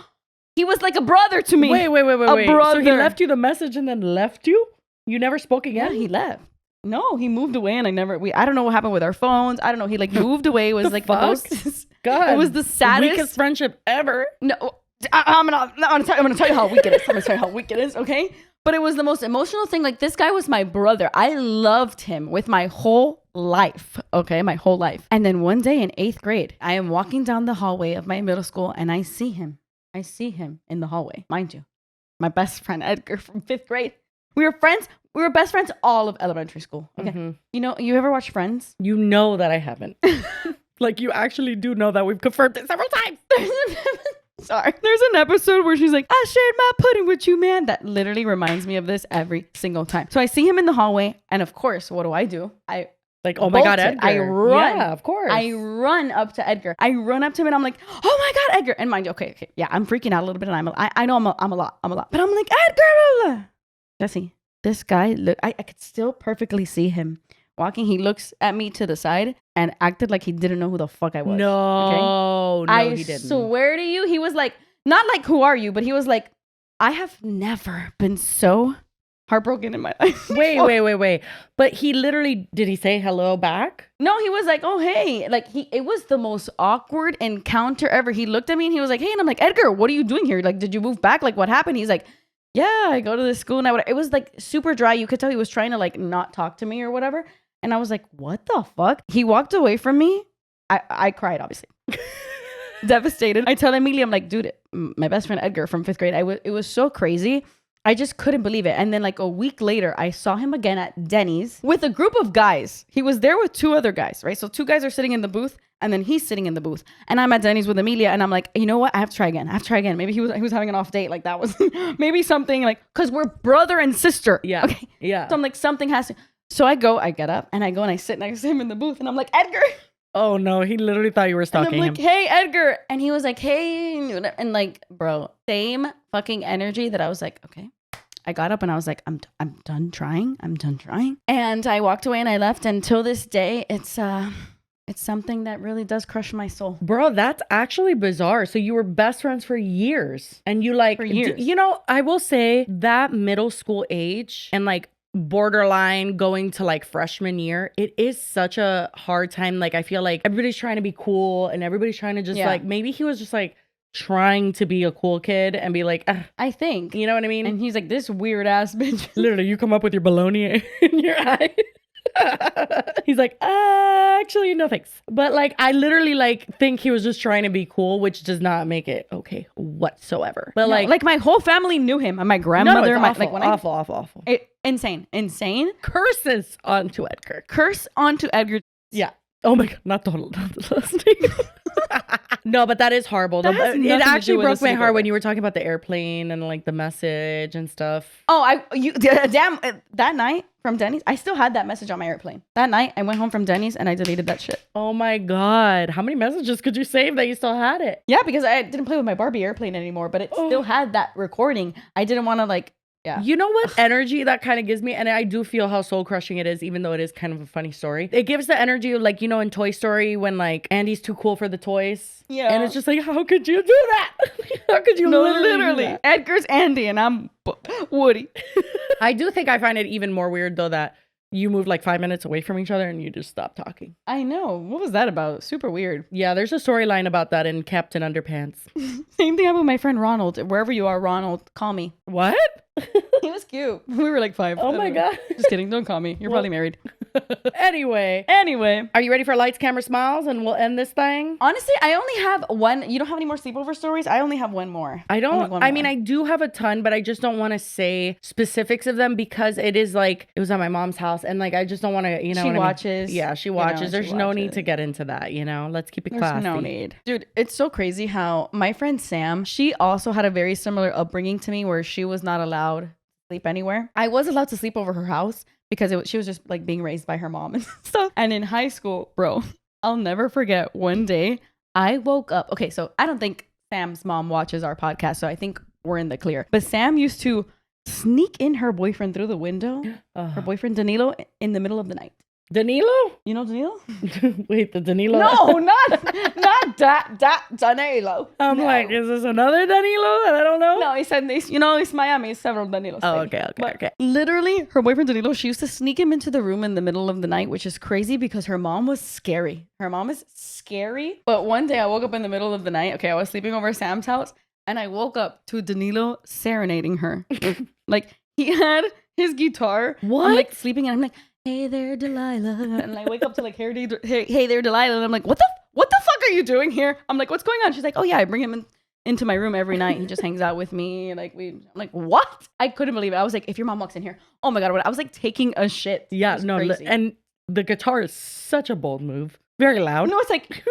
he was like a brother to me. Wait. Brother. So he left you the message and then left you? You never spoke again? Yeah, he left. No, he moved away and I don't know what happened with our phones. I don't know. He like moved away. It was like the most, God, it was the saddest weakest friendship ever. No, I'm gonna tell you how weak it is. I'm gonna tell you how weak it is, okay? But it was the most emotional thing. Like, this guy was my brother. I loved him with my whole life, okay? My whole life. And then one day in 8th grade, I am walking down the hallway of my middle school and I see him. I see him in the hallway, mind you. My best friend, Edgar, from 5th grade. We were friends. We were best friends all of elementary school. Okay. Mm-hmm. You know, you ever watch Friends? You know that I haven't. Like, you actually do know that we've confirmed it several times. Sorry. There's an episode where she's like, I shared my pudding with you, man. That literally reminds me of this every single time. So I see him in the hallway. And of course, what do? I like, oh my God, Edgar. I run. Yeah, of course. I run up to Edgar. I run up to him and I'm like, oh my God, Edgar. And mind you, okay. Yeah, I'm freaking out a little bit. And I know I'm a lot. But I'm like, Edgar. Jesse, this guy, look, I could still perfectly see him walking. He looks at me to the side and acted like he didn't know who the fuck I was. No, he didn't. I swear to you, he was like, not like, who are you? But he was like, I have never been so heartbroken in my life. Wait. But he literally, did he say hello back? No, he was like, oh, hey. Like, it was the most awkward encounter ever. He looked at me and he was like, hey. And I'm like, Edgar, what are you doing here? Like, did you move back? Like, what happened? He's like, yeah, I go to this school. And it was like super dry. You could tell he was trying to like not talk to me or whatever. And I was like, what the fuck? He walked away from me. I cried, obviously. Devastated. I tell Emilia, I'm like, dude, my best friend Edgar from 5th grade. It was so crazy. I just couldn't believe it. And then like a week later, I saw him again at Denny's with a group of guys. He was there with 2 other guys, right? So 2 guys are sitting in the booth and then he's sitting in the booth. And I'm at Denny's with Emilia and I'm like, you know what? I have to try again. Maybe he was having an off date. Like that was maybe something like, cause we're brother and sister. Yeah. Okay. Yeah. So I'm like, something has to. So I get up and I go and I sit next to him in the booth and I'm like, Edgar. Oh no, he literally thought you were stalking him. Hey, Edgar. And he was like, hey. And like, bro, same fucking energy that I was like, okay. I got up and I was like, I'm done trying. And I walked away and I left. And till this day, it's something that really does crush my soul. Bro, that's actually bizarre. So you were best friends for years. And you like, for years. You know, I will say that middle school age and like borderline going to like freshman year, it is such a hard time. Like, I feel like everybody's trying to be cool and everybody's trying to just like, maybe he was just like trying to be a cool kid and be like, I think, you know what I mean? And he's like, this weird ass bitch. Literally, you come up with your baloney in your eye. He's like, actually, no thanks. But like, I literally like think he was just trying to be cool, which does not make it okay whatsoever. But no, like my whole family knew him, and my grandmother, no, it's awful. Insane. Curses onto Edgar. Curse onto Edgar. Yeah. Oh my God, not the last name. No, but that is horrible. It actually broke my heart when you were talking about the airplane and like the message and stuff. Oh, that night from Denny's, I still had that message on my airplane. That night, I went home from Denny's and I deleted that shit. Oh my God. How many messages could you save that you still had it? Yeah, because I didn't play with my Barbie airplane anymore, but it still had that recording. I didn't want to like, yeah. You know what energy that kind of gives me? And I do feel how soul crushing it is, even though it is kind of a funny story. It gives the energy of like, you know, in Toy Story when like Andy's too cool for the toys. Yeah. And it's just like, how could you do that? How could you literally? Edgar's Andy and I'm Woody. I do think I find it even more weird though that you moved like 5 minutes away from each other and you just stopped talking. I know. What was that about? Super weird. Yeah, there's a storyline about that in Captain Underpants. Same thing happened with my friend Ronald. Wherever you are, Ronald, call me. What? He was cute. We were like 5. Oh my God. Just kidding. Don't call me. You're probably married. Anyway, are you ready for lights, camera, smiles, and we'll end this thing? Honestly, I only have one. You don't have any more sleepover stories? I only have one more. I mean, I do have a ton, but I just don't want to say specifics of them because it is like, it was at my mom's house and like, I just don't want to, She watches. Yeah, she watches. There's no need to get into that, Let's keep it classy. There's no need. Dude, it's so crazy how my friend Sam, she also had a very similar upbringing to me where she was not allowed to sleep anywhere. I was allowed to sleep over her house because she was just like being raised by her mom and stuff. And in high school, bro, I'll never forget one day I woke up. Okay, so I don't think Sam's mom watches our podcast, so I think we're in the clear. But Sam used to sneak in her boyfriend through the window, her boyfriend Danilo, in the middle of the night. Danilo? You know Danilo? Wait, the Danilo? No, not that Danilo. I'm like, is this another Danilo that I don't know? No, he said this. It's Miami. It's several Danilos. Oh, okay. Literally, her boyfriend Danilo, she used to sneak him into the room in the middle of the night, which is crazy because her mom was scary. Her mom is scary. But one day I woke up in the middle of the night. Okay, I was sleeping over Sam's house and I woke up to Danilo serenading her. Like, he had his guitar. What? I'm like sleeping and I'm like, hey there, Delilah. And I wake up to like, hey there, Delilah. And I'm like, what the fuck are you doing here? I'm like, what's going on? She's like, oh yeah, I bring him into my room every night. He just hangs out with me. I'm like, what? I couldn't believe it. I was like, if your mom walks in here, oh my God, what? I was like taking a shit. Yeah, no, crazy. And the guitar is such a bold move. Very loud. No, it's like,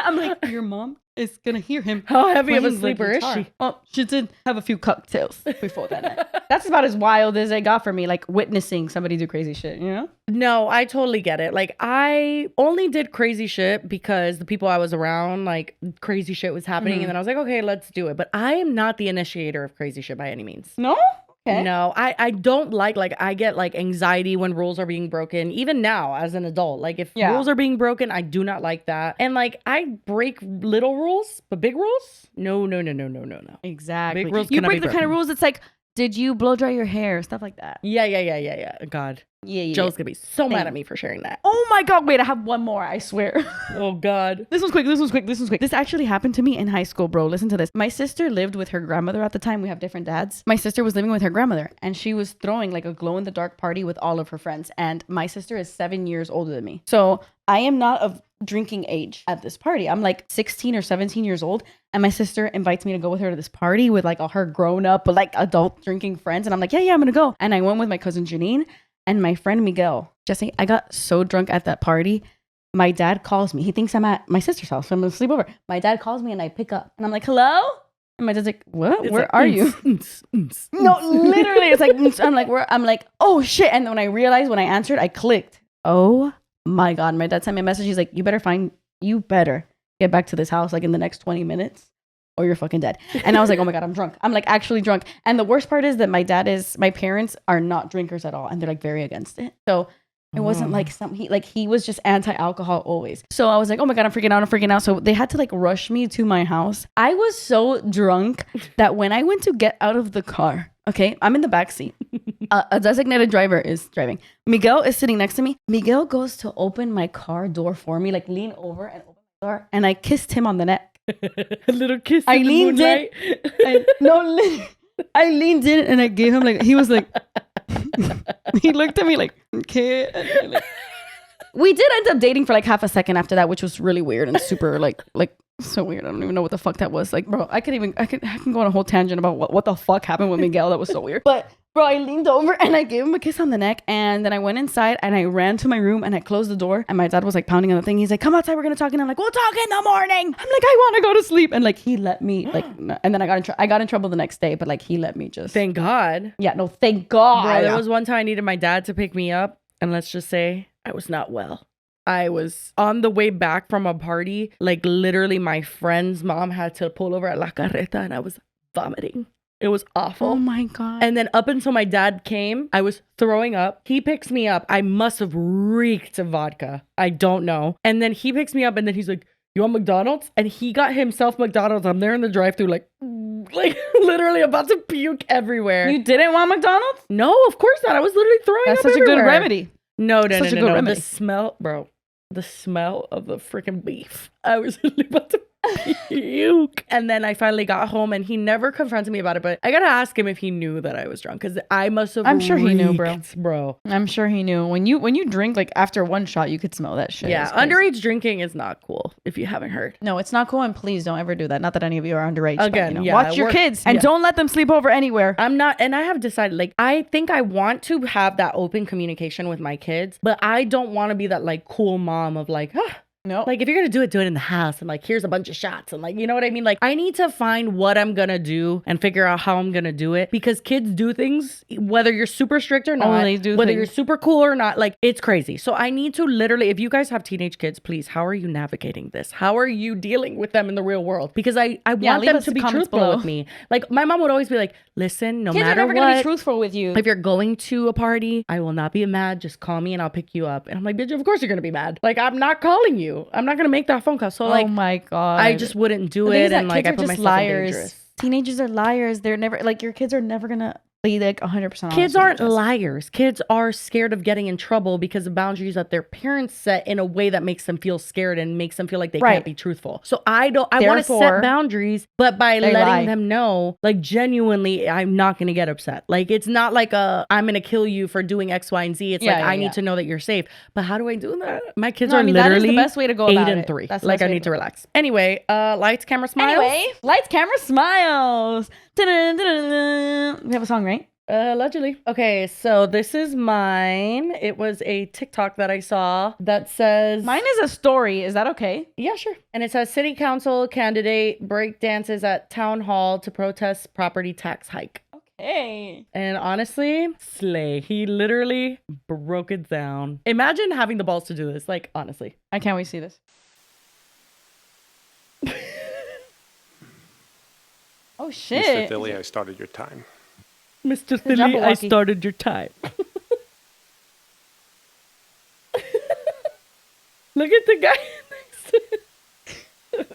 I'm like, your mom is gonna hear him. How heavy of a sleeper is she? Oh, she did have a few cocktails before that night. That's about as wild as it got for me, like witnessing somebody do crazy shit, No, I totally get it. Like, I only did crazy shit because the people I was around, like, crazy shit was happening. And then I was like, okay, let's do it. But I am not the initiator of crazy shit by any means. No? Okay. No, I don't like I get like anxiety when rules are being broken, even now as an adult. Like, if rules are being broken, I do not like that. And like, I break little rules, but big rules? No. Exactly. Big rules you break the broken. kind of rules, it's like, did you blow dry your hair? Stuff like that. Yeah. God. Yeah. Joe's gonna be so mad at me for sharing that. Oh my God, wait, I have one more, I swear. Oh God. This one's quick. This actually happened to me in high school, bro. Listen to this. My sister lived with her grandmother at the time. We have different dads. My sister was living with her grandmother and she was throwing like a glow in the dark party with all of her friends. And my sister is 7 years older than me. So I am not of drinking age at this party. I'm like 16 or 17 years old. And my sister invites me to go with her to this party with like all her grown up, but like adult drinking friends. And I'm like, yeah, I'm going to go. And I went with my cousin Janine and my friend Miguel. Jesse, I got so drunk at that party. My dad calls me. He thinks I'm at my sister's house. I'm going to sleep over. My dad calls me and I pick up. And I'm like, hello? And my dad's like, what? It's Where like, are you? No, literally. It's like, I'm like, where? I'm like, oh shit. And then when I realized when I answered, I clicked. Oh my God. My dad sent me a message. He's like, you better get back to this house like in the next 20 minutes or you're fucking dead. And I was like, oh my God, I'm drunk. I'm like actually drunk. And the worst part is that my parents are not drinkers at all. And they're like very against it. So it wasn't like he was just anti-alcohol always. So I was like, oh my God, I'm freaking out. So they had to like rush me to my house. I was so drunk that when I went to get out of the car, okay, I'm in the back seat. A designated driver is driving. Miguel is sitting next to me. Miguel goes to open my car door for me, like lean over and open the door. And I kissed him on the neck. A little kiss. I leaned in. I leaned in and I gave him like, he was like, he looked at me like, okay. And like, we did end up dating for like half a second after that, which was really weird and super like so weird. I don't even know what the fuck that was. Like, bro, I can go on a whole tangent about what the fuck happened with Miguel. That was so weird. But bro, I leaned over and I gave him a kiss on the neck. And then I went inside and I ran to my room and I closed the door. And my dad was like pounding on the thing. He's like, come outside, we're going to talk. And I'm like, we'll talk in the morning. I'm like, I want to go to sleep. And like, he let me like, and then I got in trouble the next day, but like, he let me just. Thank God. Yeah, no, thank God. Bro, there was one time I needed my dad to pick me up. And let's just say I was not well. I was on the way back from a party. Like literally my friend's mom had to pull over at Lacquer and I was vomiting. It was awful. Oh my God. And then up until my dad came, I was throwing up. He picks me up. I must have reeked of vodka. I don't know. And then he picks me up and then he's like, you want McDonald's? And he got himself McDonald's. I'm there in the drive-thru like literally about to puke everywhere. You didn't want McDonald's? No, of course not. I was literally throwing That's up such everywhere. a good remedy. No. Remedy. The smell, bro. The smell of the freaking beef. I was literally about to puke. And then I finally got home and he never confronted me about it. But I gotta ask him if he knew that I was drunk because I must have. I'm sure he knew, bro. I'm sure he knew. When you drink, like after one shot, you could smell that shit. Yeah, underage drinking is not cool. If you haven't heard. No, it's not cool, and please don't ever do that. Not that any of you are underage. Again, but, yeah, watch your kids and don't let them sleep over anywhere. I'm not, and I have decided, like, I think I want to have that open communication with my kids, but I don't want to be that like cool mom of like, no, like if you're gonna do it in the house and like here's a bunch of shots and like, you know what I mean? Like I need to find what I'm gonna do and figure out how I'm gonna do it because kids do things whether you're super strict or not, whether you're super cool or not, like it's crazy. So I need to literally, if you guys have teenage kids, please, how are you navigating this? How are you dealing with them in the real world? Because I want them to be truthful with me. Like my mom would always be like, listen, no kids matter are never what, gonna be truthful with you. If you're going to a party, I will not be mad. Just call me and I'll pick you up. And I'm like, bitch, of course you're gonna be mad. Like I'm not calling you. I'm not gonna make that phone call. So like, oh my God, I just wouldn't do it. And like I put myself in danger. Teenagers are liars. They're never like your kids are never gonna be like 100%. Kids aren't liars. Kids are scared of getting in trouble because of boundaries that their parents set in a way that makes them feel scared and makes them feel like they can't be truthful. So I want to set boundaries, but by letting them know, like genuinely, I'm not going to get upset. Like it's not like I'm going to kill you for doing X, Y, and Z. It's I need to know that you're safe. But how do I do that? My kids are literally that is the best way to go 8 and 3. That's like I need to relax. Anyway, lights, camera, smiles. Lights, camera, smiles. Dun-dun-dun-dun-dun. We have a song, right? Allegedly. Okay, so this is mine. It was a TikTok that I saw that says... Mine is a story. Is that okay? Yeah, sure. And it says, city council candidate break dances at town hall to protest property tax hike. Okay. And honestly, slay. He literally broke it down. Imagine having the balls to do this. Like, honestly. I can't wait to see this. Oh, shit. Mr. Dilly, I started your time. Mr. Dilly, I started your time. Look at the guy next to him.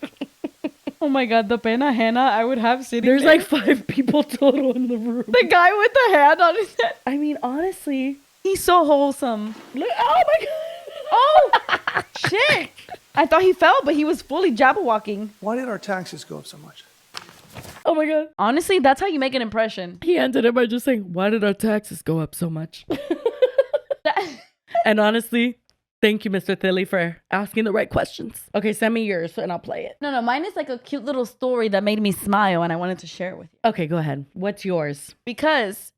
Oh my God, the pena ajena I would have sitting There's there. like 5 people total in the room. The guy with the hand on his head. I mean, honestly. He's so wholesome. Look, oh my God. Oh, shit. I thought he fell, but he was fully jabberwocking. Why did our taxes go up so much? Oh my God. Honestly, that's how you make an impression. He ended it by just saying, why did our taxes go up so much? And honestly, thank you, Mr. Thilly, for asking the right questions. Okay, send me yours and I'll play it. No, mine is like a cute little story that made me smile and I wanted to share it with you. Okay, go ahead. What's yours? Because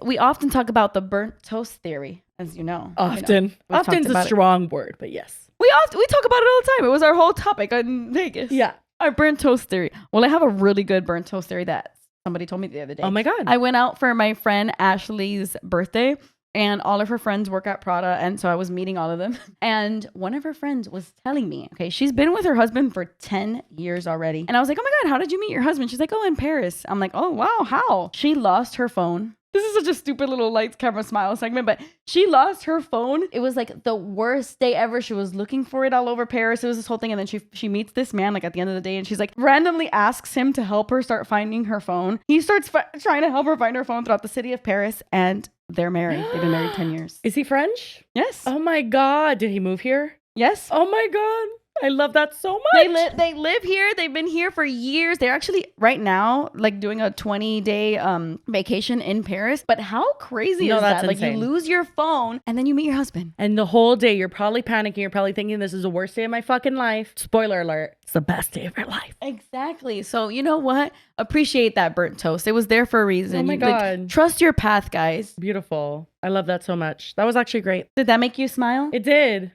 we often talk about the burnt toast theory, as you know. Often. Often's a strong word, but yes. We talk about it all the time. It was our whole topic in Vegas. Yeah. Our burnt toast theory. Well, I have a really good burnt toast theory that somebody told me the other day. Oh my God. I went out for my friend Ashley's birthday and all of her friends work at Prada. And so I was meeting all of them. And one of her friends was telling me, okay, she's been with her husband for 10 years already. And I was like, oh my God, how did you meet your husband? She's like, oh, in Paris. I'm like, oh, wow, how? She lost her phone. This is such a stupid little lights, camera, smile segment, but she lost her phone. It was like the worst day ever. She was looking for it all over Paris. It was this whole thing. And then she meets this man like at the end of the day and she's like randomly asks him to help her start finding her phone. He starts trying to help her find her phone throughout the city of Paris and they're married. They've been married 10 years. Is he French? Yes. Oh my God. Did he move here? Yes. Oh my God. I love that so much. They live here. They've been here for years. They're actually right now like doing a 20-day vacation in Paris. But how crazy is that? Like you lose your phone and then you meet your husband. And the whole day you're probably panicking. You're probably thinking this is the worst day of my fucking life. Spoiler alert. It's the best day of your life. Exactly. So you know what? Appreciate that burnt toast. It was there for a reason. Oh my God. Trust your path, guys. Beautiful. I love that so much. That was actually great. Did that make you smile? It did.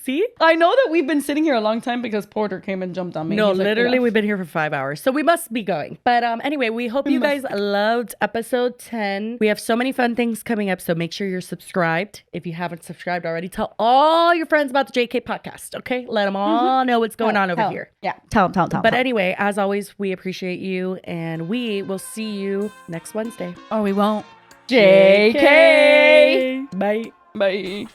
See? I know that we've been sitting here a long time because Porter came and jumped on me. No, literally we've been here for 5 hours. So we must be going. But anyway, we hope you guys loved episode 10. We have so many fun things coming up. So make sure you're subscribed. If you haven't subscribed already, tell all your friends about the JK podcast. Okay? Let them all know what's going on over here. Yeah. Tell them. But anyway, as always, we appreciate you and we will see you next Wednesday. Or we won't. JK. Bye. Bye.